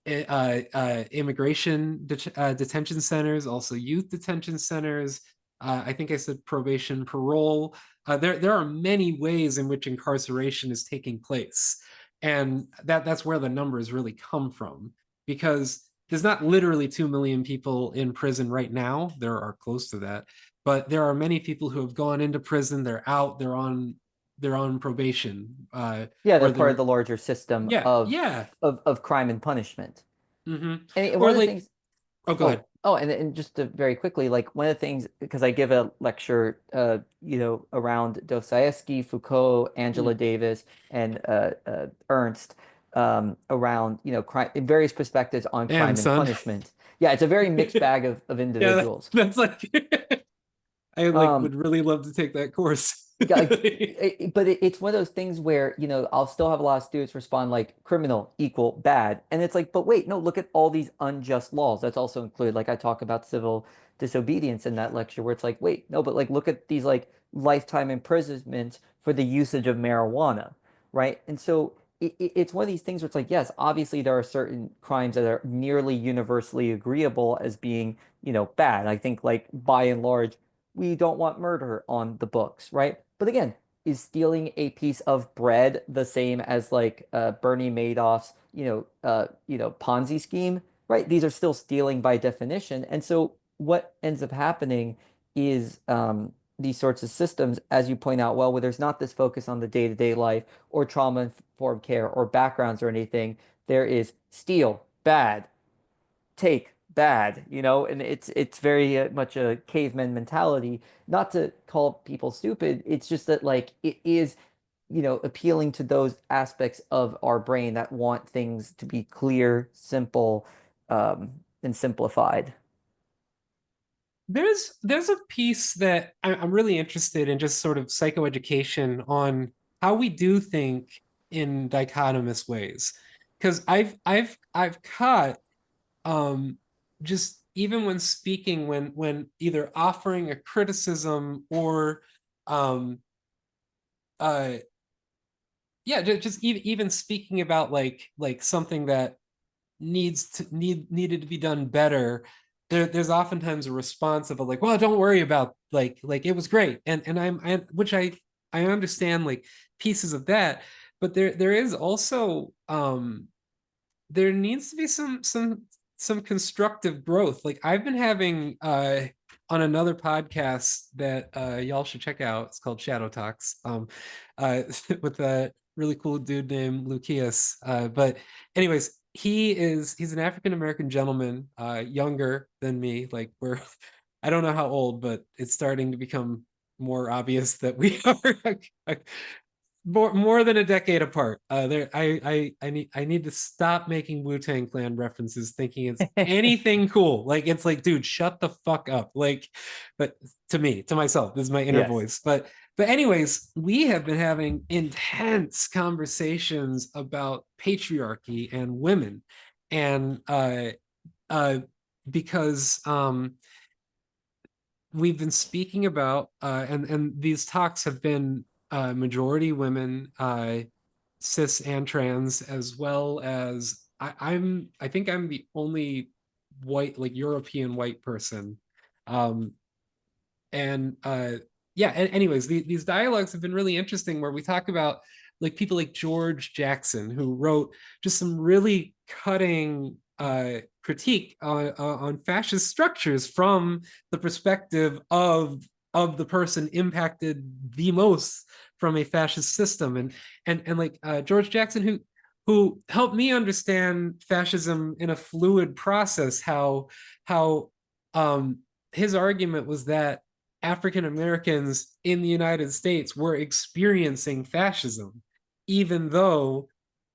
immigration detention centers, also youth detention centers. I think I said probation, parole. There are many ways in which incarceration is taking place, and that's where the numbers really come from. Because there's not literally 2 million people in prison right now. There are close to that, but there are many people who have gone into prison. They're out. They're on probation, Yeah, they're or part of they're the larger system yeah, of yeah. crime and punishment. Mm-hmm. And one Or of the like, things, oh, go oh, ahead. and just to very quickly, like one of the things, because I give a lecture, around Dostoevsky, Foucault, Angela Mm. Davis, and Ernst, around, crime, in various perspectives on Damn, crime and son. punishment. Yeah, it's a very mixed bag of Yeah, individuals. that's like I like Um, would really love to take that course. like, but it's one of those things where, I'll still have a lot of students respond like criminal equal bad. And it's like, but wait, no, look at all these unjust laws. That's also included. Like I talk about civil disobedience in that lecture where it's like, wait, no, but like look at these like lifetime imprisonment for the usage of marijuana, right? And so it's one of these things where it's like, yes, obviously there are certain crimes that are nearly universally agreeable as being, bad. I think like by and large, we don't want murder on the books, right? But again, is stealing a piece of bread the same as like Bernie Madoff's, Ponzi scheme, right? These are still stealing by definition. And so what ends up happening is these sorts of systems, as you point out, well, where there's not this focus on the day-to-day life or trauma-informed care or backgrounds or anything, there is steal, bad, take bad, and it's very much a caveman mentality. Not to call people stupid, it's just that like it is, appealing to those aspects of our brain that want things to be clear, simple, and simplified. There's a piece that I'm really interested in, just sort of psychoeducation on how we do think in dichotomous ways. Because I've caught just even when speaking, when either offering a criticism or um uh yeah, just even speaking about like something that needed to be done better, there's oftentimes a response of a like, well, don't worry about like it was great, and which I understand like pieces of that, but there is also there needs to be some constructive growth. Like I've been having on another podcast that y'all should check out. It's called Shadow Talks. Uh with a really cool dude named Lucius. But anyways, he's an African American gentleman, younger than me. Like we're I don't know how old, but it's starting to become more obvious that we are more than a decade apart. I need to stop making Wu-Tang Clan references, thinking it's anything cool. Like it's like, dude, shut the fuck up. Like, but to myself, this is my inner Yes. voice. But anyways, we have been having intense conversations about patriarchy and women, and uh because we've been speaking about and these talks have been majority women, cis and trans, as well as I think I'm the only white, like European white person. Um, and yeah, and anyways, these dialogues have been really interesting where we talk about like people like George Jackson, who wrote just some really cutting critique on fascist structures from the perspective of the person impacted the most from a fascist system, and like George Jackson, who helped me understand fascism in a fluid process. How his argument was that African Americans in the United States were experiencing fascism, even though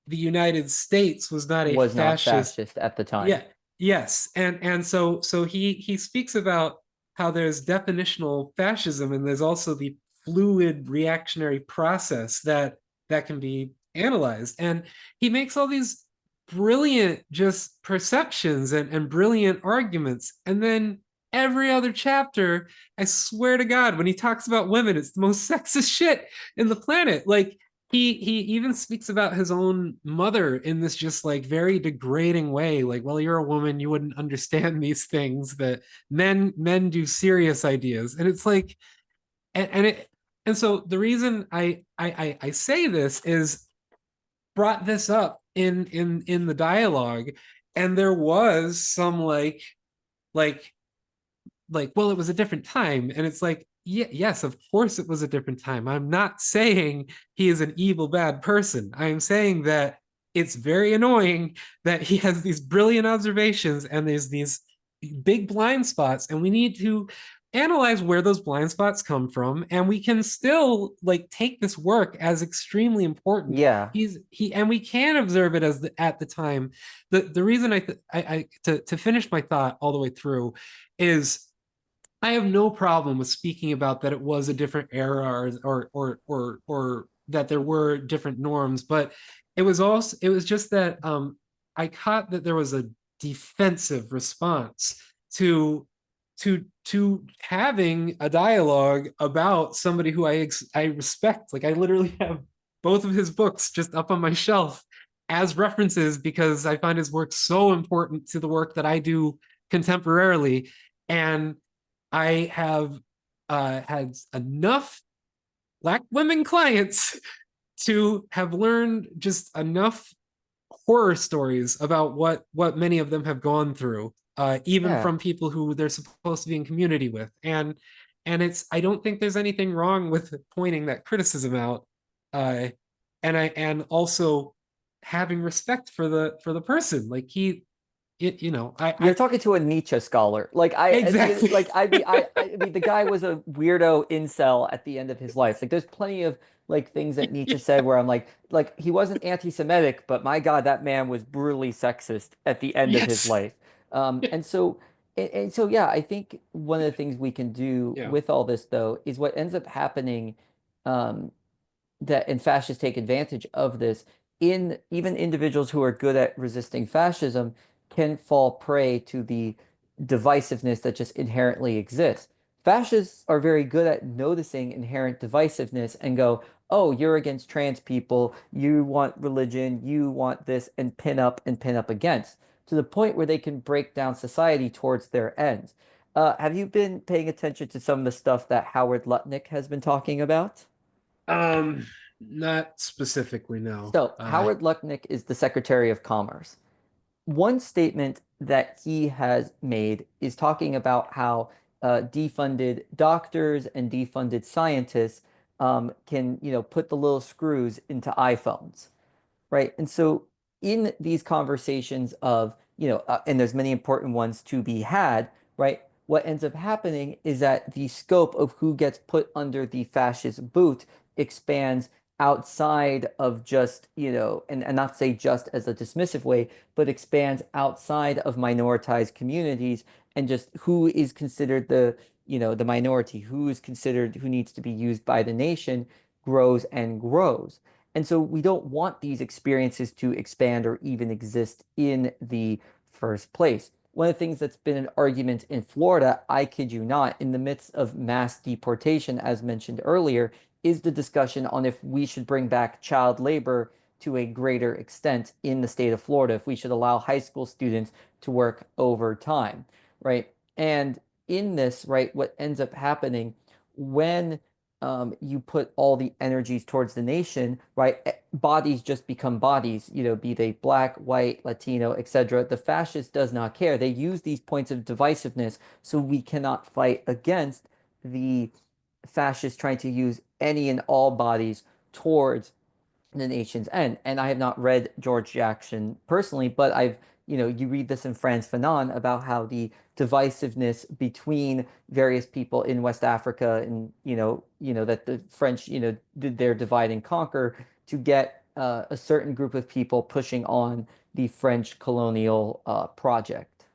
the United States was not a Was not fascist. fascist at the time. Yeah, yes, and so he speaks about how there's definitional fascism and there's also the fluid reactionary process that can be analyzed, and he makes all these brilliant just perceptions and brilliant arguments, and then every other chapter, I swear to God, when he talks about women, it's the most sexist shit in the planet. Like he even speaks about his own mother in this just like very degrading way. Like, well, you're a woman, you wouldn't understand these things that men do serious ideas. And it's like, and it and so the reason I say this is brought this up in the dialogue, and there was some like well, it was a different time, and it's like, yeah, yes, of course it was a different time. I'm not saying he is an evil bad person. I am saying that it's very annoying that he has these brilliant observations and there's these big blind spots, and we need to analyze where those blind spots come from, and we can still like take this work as extremely important. Yeah. He and we can observe it as at the time. The reason I to finish my thought all the way through is I have no problem with speaking about that it was a different era, or that there were different norms, but it was just that I caught that there was a defensive response to having a dialogue about somebody who I respect. Like I literally have both of his books just up on my shelf as references because I find his work so important to the work that I do contemporarily. And I have had enough Black women clients to have learned just enough horror stories about what many of them have gone through, even Yeah. from people who they're supposed to be in community with. And it's I don't think there's anything wrong with pointing that criticism out, uh, and also having respect for the person. Like you know, You're I talking to a Nietzsche scholar. exactly. I mean, the guy was a weirdo incel at the end of his life. Like, there's plenty of like things that Nietzsche said where I'm like he wasn't anti-Semitic, but my God, that man was brutally sexist at the end of his Yes. life. And so, and so, yeah, I think one of the things we can do Yeah. with all this though is what ends up happening. Um, that and fascists take advantage of this in even individuals who are good at resisting fascism can fall prey to the divisiveness that just inherently exists. Fascists are very good at noticing inherent divisiveness and go, oh, you're against trans people, you want religion, you want this, and pin up against, to the point where they can break down society towards their ends. Have you been paying attention to some of the stuff that Howard Lutnick has been talking about? Not specifically, no. So, Howard Lutnick is the Secretary of Commerce. One statement that he has made is talking about how defunded doctors and defunded scientists can, put the little screws into iPhones, right? And so in these conversations of, and there's many important ones to be had, right? What ends up happening is that the scope of who gets put under the fascist boot expands outside of just, and not say just as a dismissive way, but expands outside of minoritized communities and just who is considered the minority, who is considered who needs to be used by the nation grows and grows. And so we don't want these experiences to expand or even exist in the first place. One of the things that's been an argument in Florida, I kid you not, in the midst of mass deportation, as mentioned earlier, is the discussion on if we should bring back child labor to a greater extent in the state of Florida, if we should allow high school students to work overtime, right? And in this, right, what ends up happening when you put all the energies towards the nation, right? Bodies just become bodies, be they black, white, Latino, etc. The fascist does not care. They use these points of divisiveness so we cannot fight against the fascists trying to use any and all bodies towards the nation's end. And I have not read George Jackson personally, but you read this in Frantz Fanon about how the divisiveness between various people in West Africa and, that the French, did their divide and conquer to get a certain group of people pushing on the French colonial project.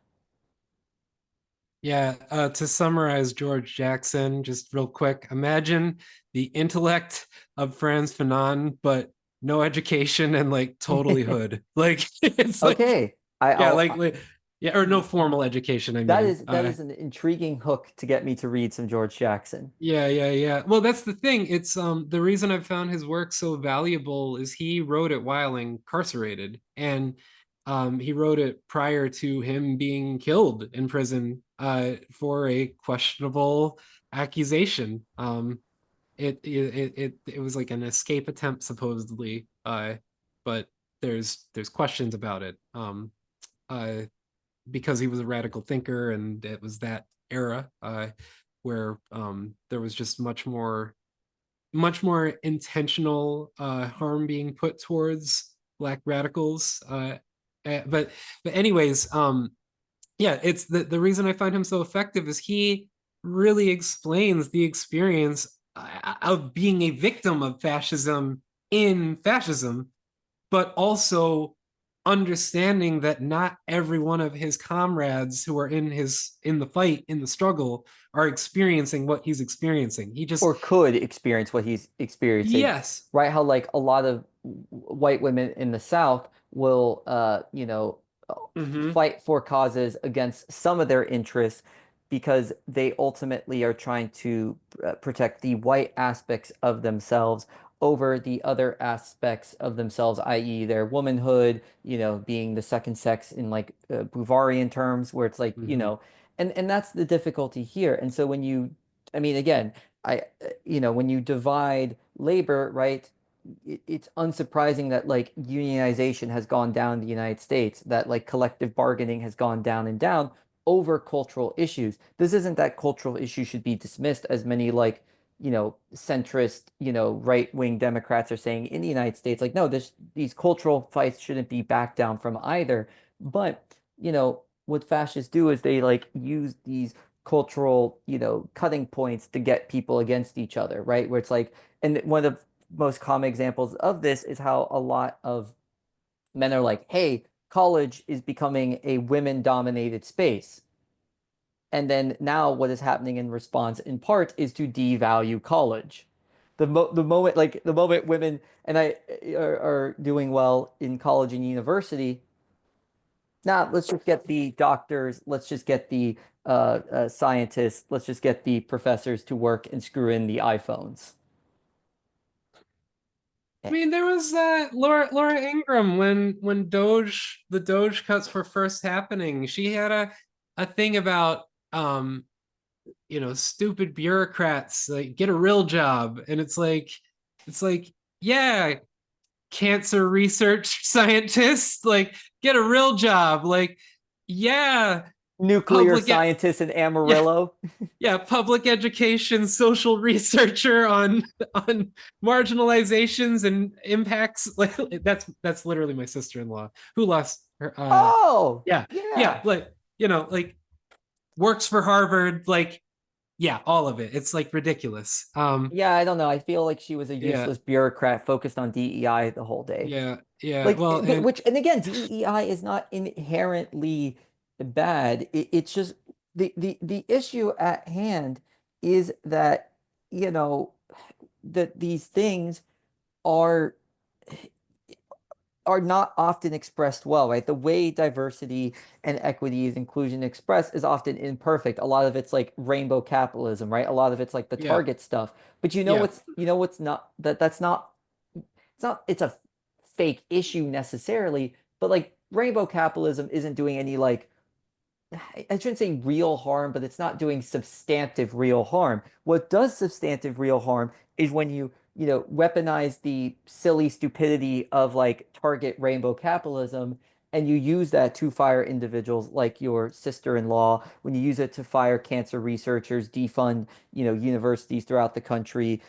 Yeah, to summarize George Jackson, just real quick, imagine the intellect of Franz Fanon, but no education and like totally hood. Like it's like, Okay, yeah, I'll yeah, or no formal education, I that mean. is an intriguing hook to get me to read some George Jackson. Yeah. Well, that's the thing. It's the reason I've found his work so valuable is he wrote it while incarcerated, and he wrote it prior to him being killed in prison for a questionable accusation. It was like an escape attempt supposedly, but there's questions about it. Uh, because he was a radical thinker, and it was that era where there was just much more intentional harm being put towards black radicals. But anyways, yeah, it's the reason I find him so effective is he really explains the experience of being a victim of fascism in fascism, but also understanding that not every one of his comrades who are in the fight, in the struggle, are experiencing what he's experiencing. He just, or could experience what he's experiencing, yes. right? How like a lot of white women in the South will, Mm-hmm. fight for causes against some of their interests because they ultimately are trying to protect the white aspects of themselves over the other aspects of themselves, i.e., their womanhood, being the second sex in like Bouvarian terms, where it's like, Mm-hmm. and that's the difficulty here. And so when I mean, again, when you divide labor, right, it's unsurprising that like unionization has gone down in the United States, that like collective bargaining has gone down and down over cultural issues. This isn't that cultural issues should be dismissed as many like, centrist, right-wing Democrats are saying in the United States. Like, no, these cultural fights shouldn't be backed down from either. But, what fascists do is they like use these cultural, cutting points to get people against each other, right? Where it's like, and one of the most common examples of this is how a lot of men are like, hey, college is becoming a women-dominated space. And then now what is happening in response in part is to devalue college. The moment women and I are doing well in college and university, now let's just get the doctors, let's just get the scientists, let's just get the professors to work and screw in the iPhones. I mean, there was Laura Ingraham when the Doge cuts were first happening. She had a thing about stupid bureaucrats, like get a real job. And it's like, yeah, cancer research scientists, like get a real job. Like, yeah, Nuclear public scientists in yeah, Amarillo. yeah, public education social researcher on marginalizations and impacts. Like that's literally my sister-in-law who lost her Oh, yeah, yeah, yeah. like like works for Harvard, like yeah, all of it. It's like ridiculous. Yeah, I don't know. I feel like she was a Yeah, useless bureaucrat focused on DEI the whole day. yeah, yeah. Like, Well, but and and again, DEI is not inherently bad. It's just the issue at hand is that, you know, that these things are are not often expressed well, right? The way diversity and equity is inclusion expressed is often imperfect. A lot of it's like rainbow capitalism, right? A lot of it's like the yeah, target stuff. But yeah, you know what's not that's not it's a fake issue necessarily, but like rainbow capitalism isn't doing any like I shouldn't say real harm, but it's not doing substantive real harm. What does substantive real harm is when weaponize the silly stupidity of like target rainbow capitalism and you use that to fire individuals like your sister-in-law, when you use it to fire cancer researchers, defund, universities throughout the country,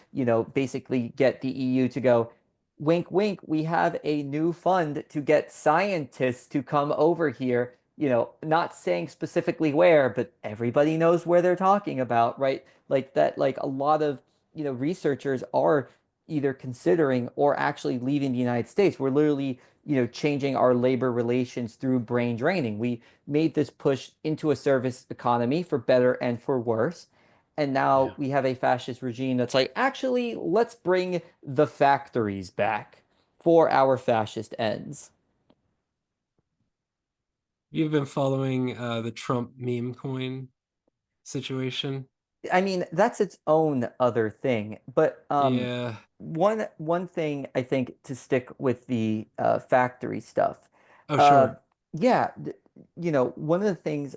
basically get the EU to go, wink, wink, we have a new fund to get scientists to come over here, not saying specifically where, but everybody knows where they're talking about, right? Like that, like a lot of, researchers are either considering or actually leaving the United States. We're literally, changing our labor relations through brain draining. We made this push into a service economy for better and for worse. And now yeah. we have a fascist regime that's like, actually, let's bring the factories back for our fascist ends. You've been following the Trump meme coin situation. I mean, that's its own other thing. But Yeah. one thing I think to stick with the factory stuff. Oh, Uh, sure. yeah, one of the things,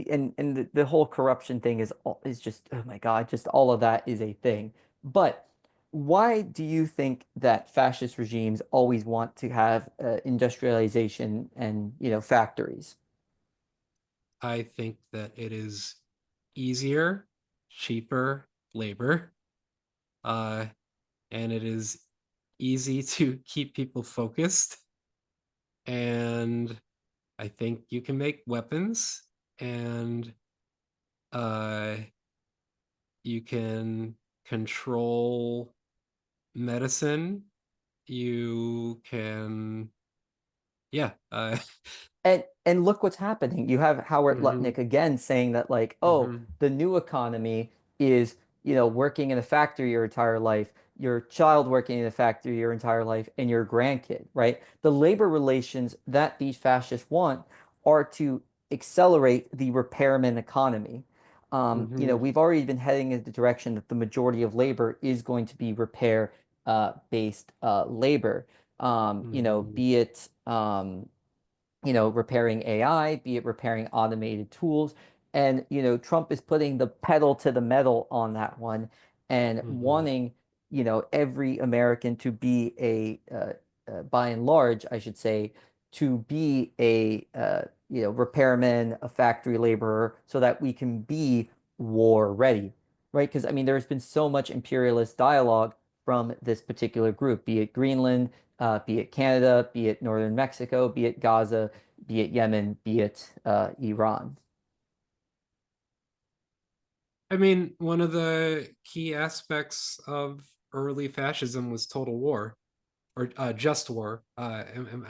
and the whole corruption thing is just oh my God, just all of that is a thing. But why do you think that fascist regimes always want to have industrialization and factories? I think that it is easier, cheaper labor, uh, and it is easy to keep people focused. And I think you can make weapons, and uh, you can control medicine. You can Yeah. And look what's happening. You have Howard Hmm. Lutnick again saying that like, oh, Hmm. the new economy is, working in a factory your entire life, your child working in a factory your entire life, and your grandkid, right? The labor relations that these fascists want are to accelerate the repairman economy. Hmm. We've already been heading in the direction that the majority of labor is going to be repair based labor. Hmm. Be it repairing AI, be it repairing automated tools. And, Trump is putting the pedal to the metal on that one and Hmm. wanting, every American to be by and large, I should say, to be repairman, a factory laborer, so that we can be war ready, right? Because, I mean, there's been so much imperialist dialogue from this particular group, be it Greenland, be it Canada, be it northern Mexico, be it Gaza, be it Yemen, be it Iran. I mean, one of the key aspects of early fascism was total war or just war. Am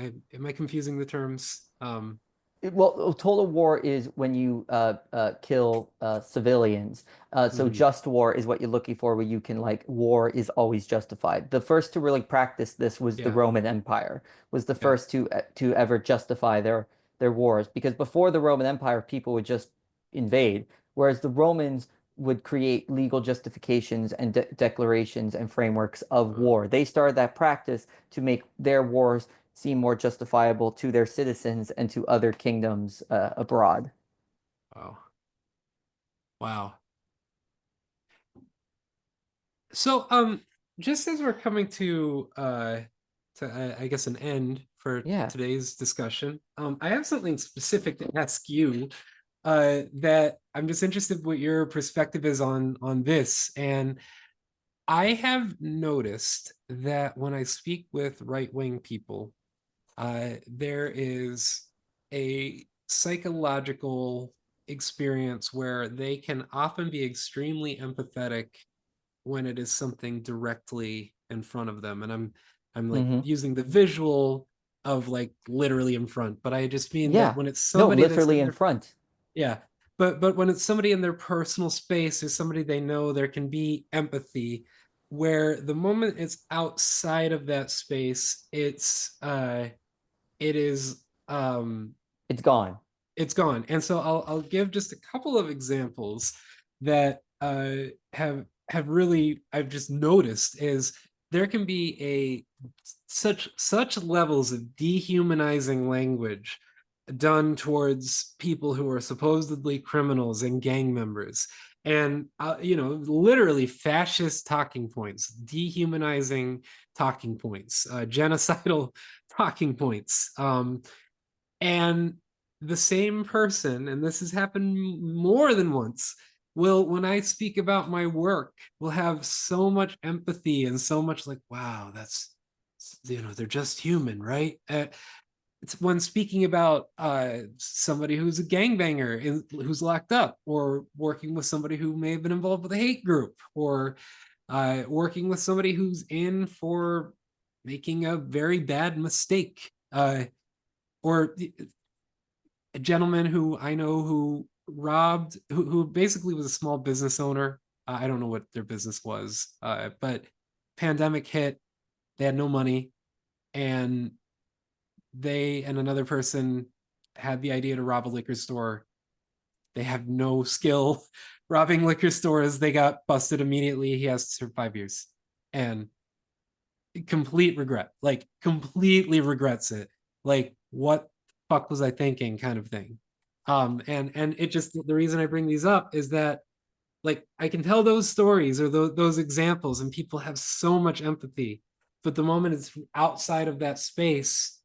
I confusing the terms? Well, total war is when you kill civilians. So Mhm. just war is what you're looking for, where you can like war is always justified. The first to really practice this was the Yeah, Roman Empire, was the yeah. first to ever justify their wars. Because before the Roman Empire, people would just invade, whereas the Romans would create legal justifications and de declarations and frameworks of Uh, war. They started that practice to make their wars seem more justifiable to their citizens and to other kingdoms abroad. wow, wow. So, just as we're coming to I guess an end for Yeah. today's discussion, I have something specific to ask you. That I'm just interested what your perspective is on this, and I have noticed that when I speak with right-wing people, there is a psychological experience where they can often be extremely empathetic when it is something directly in front of them. And I'm like Hmm. using the visual of like literally in front, but I just mean that Yeah. when it's No, somebody that's literally in in their, front. yeah, but when it's somebody in their personal space or somebody they know, there can be empathy. Where the moment it's outside of that space, it is It's gone. it's gone. And so I'll give just a couple of examples that have really I've just noticed is there can be a such levels of dehumanizing language done towards people who are supposedly criminals and gang members, and literally fascist talking points, dehumanizing talking points, genocidal talking points, and the same person, and this has happened more than once, will, when I speak about my work, will have so much empathy and so much like, wow, that's, they're just human, right? It's when speaking about somebody who's a gangbanger who's locked up, or working with somebody who may have been involved with a hate group, or working with somebody who's in for making a very bad mistake, or a gentleman who I know who robbed, who basically was a small business owner. I don't know what their business was, but pandemic hit, they had no money, and they and another person had the idea to rob a liquor store. They have no skill robbing liquor stores. They got busted immediately. He has to serve 5 years, and complete regret, like completely regrets it. Like, what fuck was I thinking, kind of thing. And it just, the reason I bring these up is that like I can tell those stories or those examples, and people have so much empathy. But the moment it's outside of that space,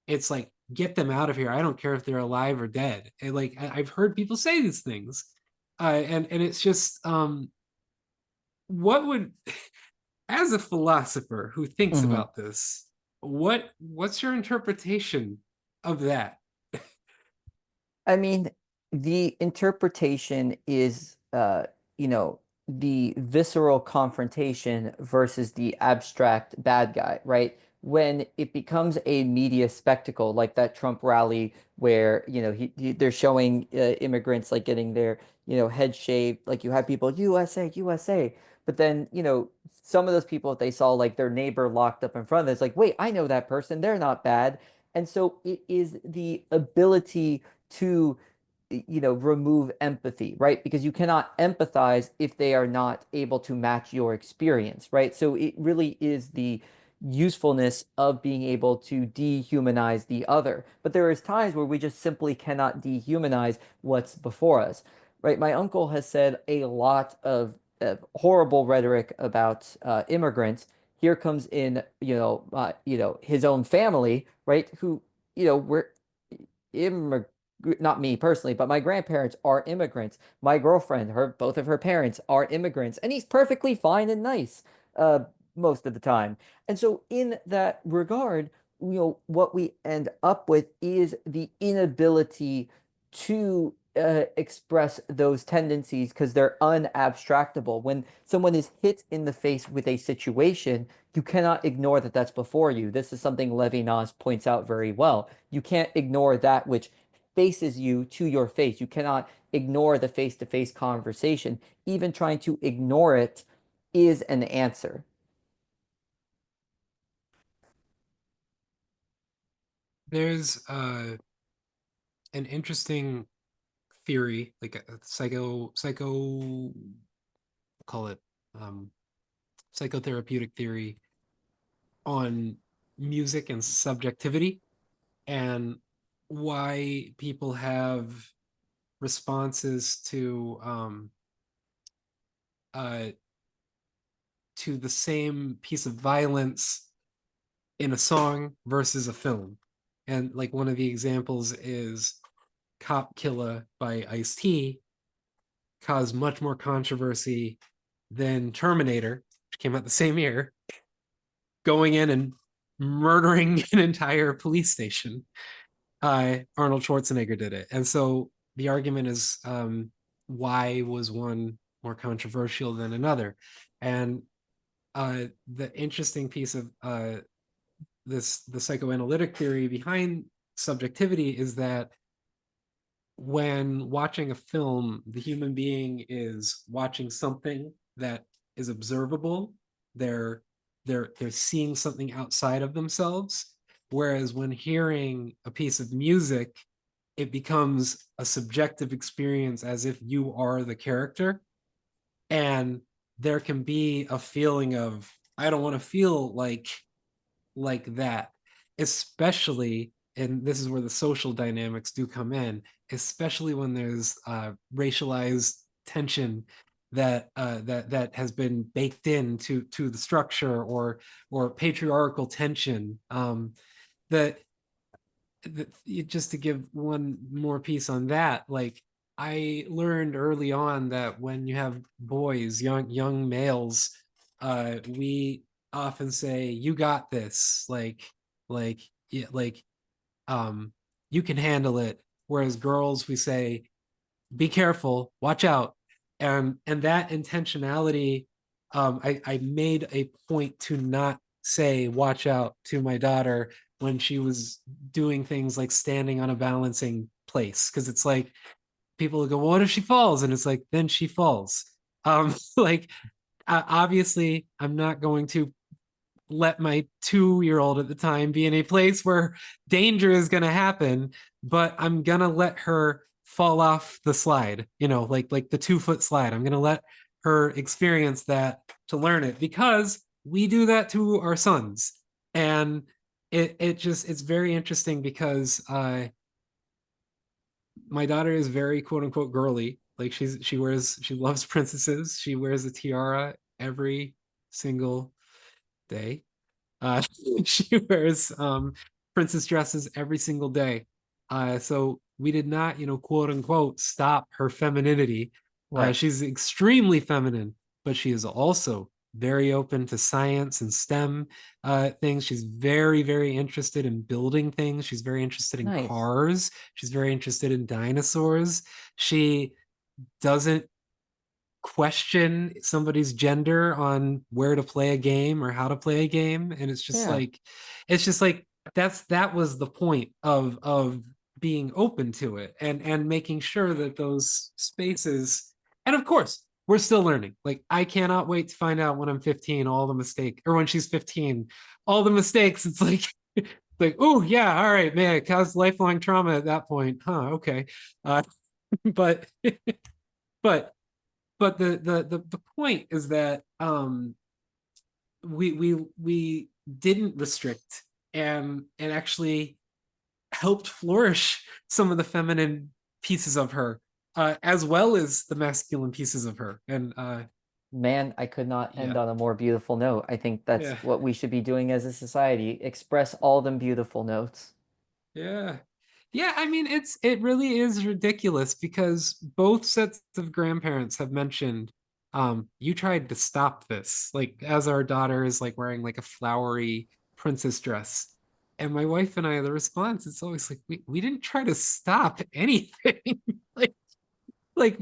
it's like, get them out of here. I don't care if they're alive or dead. And like I've heard people say these things, and it's just what would, as a philosopher who thinks Hmm. about this, what's your interpretation of that? I mean, the interpretation is, the visceral confrontation versus the abstract bad guy, right? when it becomes a media spectacle like that Trump rally where, they're showing immigrants like getting their, head shaved, like you have people USA, USA, but then, some of those people, if they saw like their neighbor locked up in front of them, it's like, wait, I know that person, they're not bad. And so it is the ability to remove empathy, right? Because you cannot empathize if they are not able to match your experience, right? So it really is the usefulness of being able to dehumanize the other. But there is times where we just simply cannot dehumanize what's before us, right? My uncle has said a lot of horrible rhetoric about immigrants. Here comes in, his own family, right? Who, we're immigrant, not me personally, but my grandparents are immigrants. My girlfriend, both of her parents are immigrants, and he's perfectly fine and nice, uh, most of the time. And so, in that regard, what we end up with is the inability to express those tendencies because they're unabstractable. When someone is hit in the face with a situation, you cannot ignore that that's before you. This is something Levi Nas points out very well. You can't ignore that which faces you to your face. You cannot ignore the face-to-face conversation. Even trying to ignore it is an answer. There's an interesting theory, like a psycho call it um psychotherapeutic theory on music and subjectivity and why people have responses uh to the same piece of violence in a song versus a film. And like one of the examples is Cop Killer by Ice-T caused much more controversy than Terminator, which came out the same year, going in and murdering an entire police station. Arnold Schwarzenegger did it. And so the argument is, why was one more controversial than another? And the interesting piece of the psychoanalytic theory behind subjectivity is that when watching a film, the human being is watching something that is observable. They're they're seeing something outside of themselves. Whereas when hearing a piece of music, it becomes a subjective experience as if you are the character. And there can be a feeling of, I don't want to feel like that, especially, and this is where the social dynamics do come in, especially when there's racialized tension that has been baked into the structure, or patriarchal tension. That just to give one more piece on that, like I learned early on that when you have boys, young males, we often say, "You got this," like yeah, like um, you can handle it. Whereas girls, we say, be careful, watch out. And that intentionality, I made a point to not say watch out to my daughter when she was doing things like standing on a balancing place, because it's like people will go, well, what if she falls? And it's like, then she falls. Like obviously I'm not going to let my 2 year old at the time be in a place where danger is going to happen, but I'm going to let her fall off the slide, like the 2 foot slide. I'm going to let her experience that to learn it, because we do that to our sons. And it's very interesting because my daughter is very quote unquote girly. Like she loves princesses. She wears a tiara every single day. uh, she wears princess dresses every single day. So we did not, quote unquote, stop her femininity. Right. She's extremely feminine, but she is also very open to science and STEM things. She's very, very interested in building things. She's very interested in Nice. cars. She's very interested in dinosaurs. She doesn't question somebody's gender on where to play a game or how to play a game. And Yeah. it's just like that was the point of being open to it and making sure that those spaces, and of course we're still learning. Like I cannot wait to find out when I'm 15 all the mistake, or when she's 15 all the mistakes. It's like, oh yeah, all right, man, it caused lifelong trauma at that point, huh? Okay. But but the point is that we didn't restrict and actually helped flourish some of the feminine pieces of her, as well as the masculine pieces of her. And Man, I could not end yeah, on a more beautiful note. I think that's yeah, what we should be doing as a society. Express all them beautiful notes. yeah. Yeah, I mean it really is ridiculous because both sets of grandparents have mentioned, you tried to stop this. Like as our daughter is like wearing like a flowery princess dress. And my wife and I, the response, it's always like we didn't try to stop anything. like like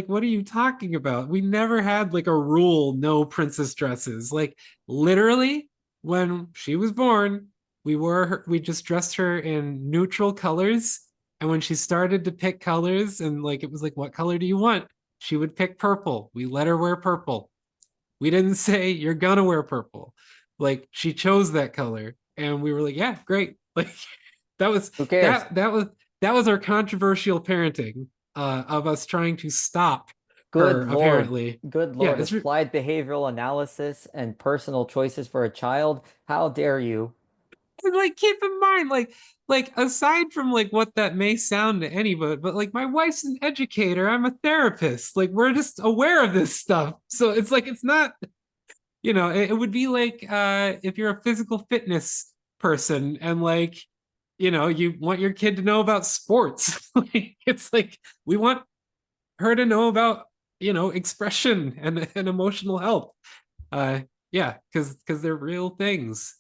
what are you talking about? We never had like a rule, no princess dresses. Like literally when she was born, we just dressed her in neutral colors. And when she started to pick colors, and like it was like, what color do you want? She would pick purple. We let her wear purple. We didn't say you're gonna wear purple. Like she chose that color. And we were like, yeah, great. Like that was Who cares? that was our controversial parenting, of us trying to stop Good her, Lord. apparently. Good Yeah, Lord. Applied behavioral analysis and personal choices for a child. How dare you? and like keep in mind, like aside from like what that may sound to anybody, but like my wife's an educator, I'm a therapist. Like we're just aware of this stuff. So it's like it's not, it would be like if you're a physical fitness person and like, you want your kid to know about sports. Like it's like we want her to know about, expression and emotional health. uh yeah, because they're real things.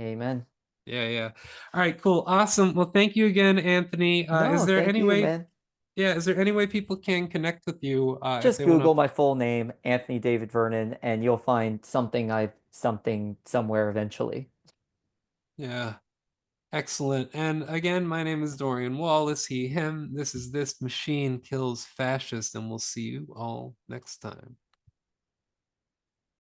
Amen. Yeah, yeah. All right, cool, awesome. Well, thank you again, Anthony. No, thank you, man. Is there any way people can connect with you, if Just they want to? Google my full name, Anthony David Vernon, and you'll find something somewhere eventually. Yeah, excellent. And again, my name is Dorian Wallace, he him. This is This Machine Kills Fascist, and we'll see you all next time.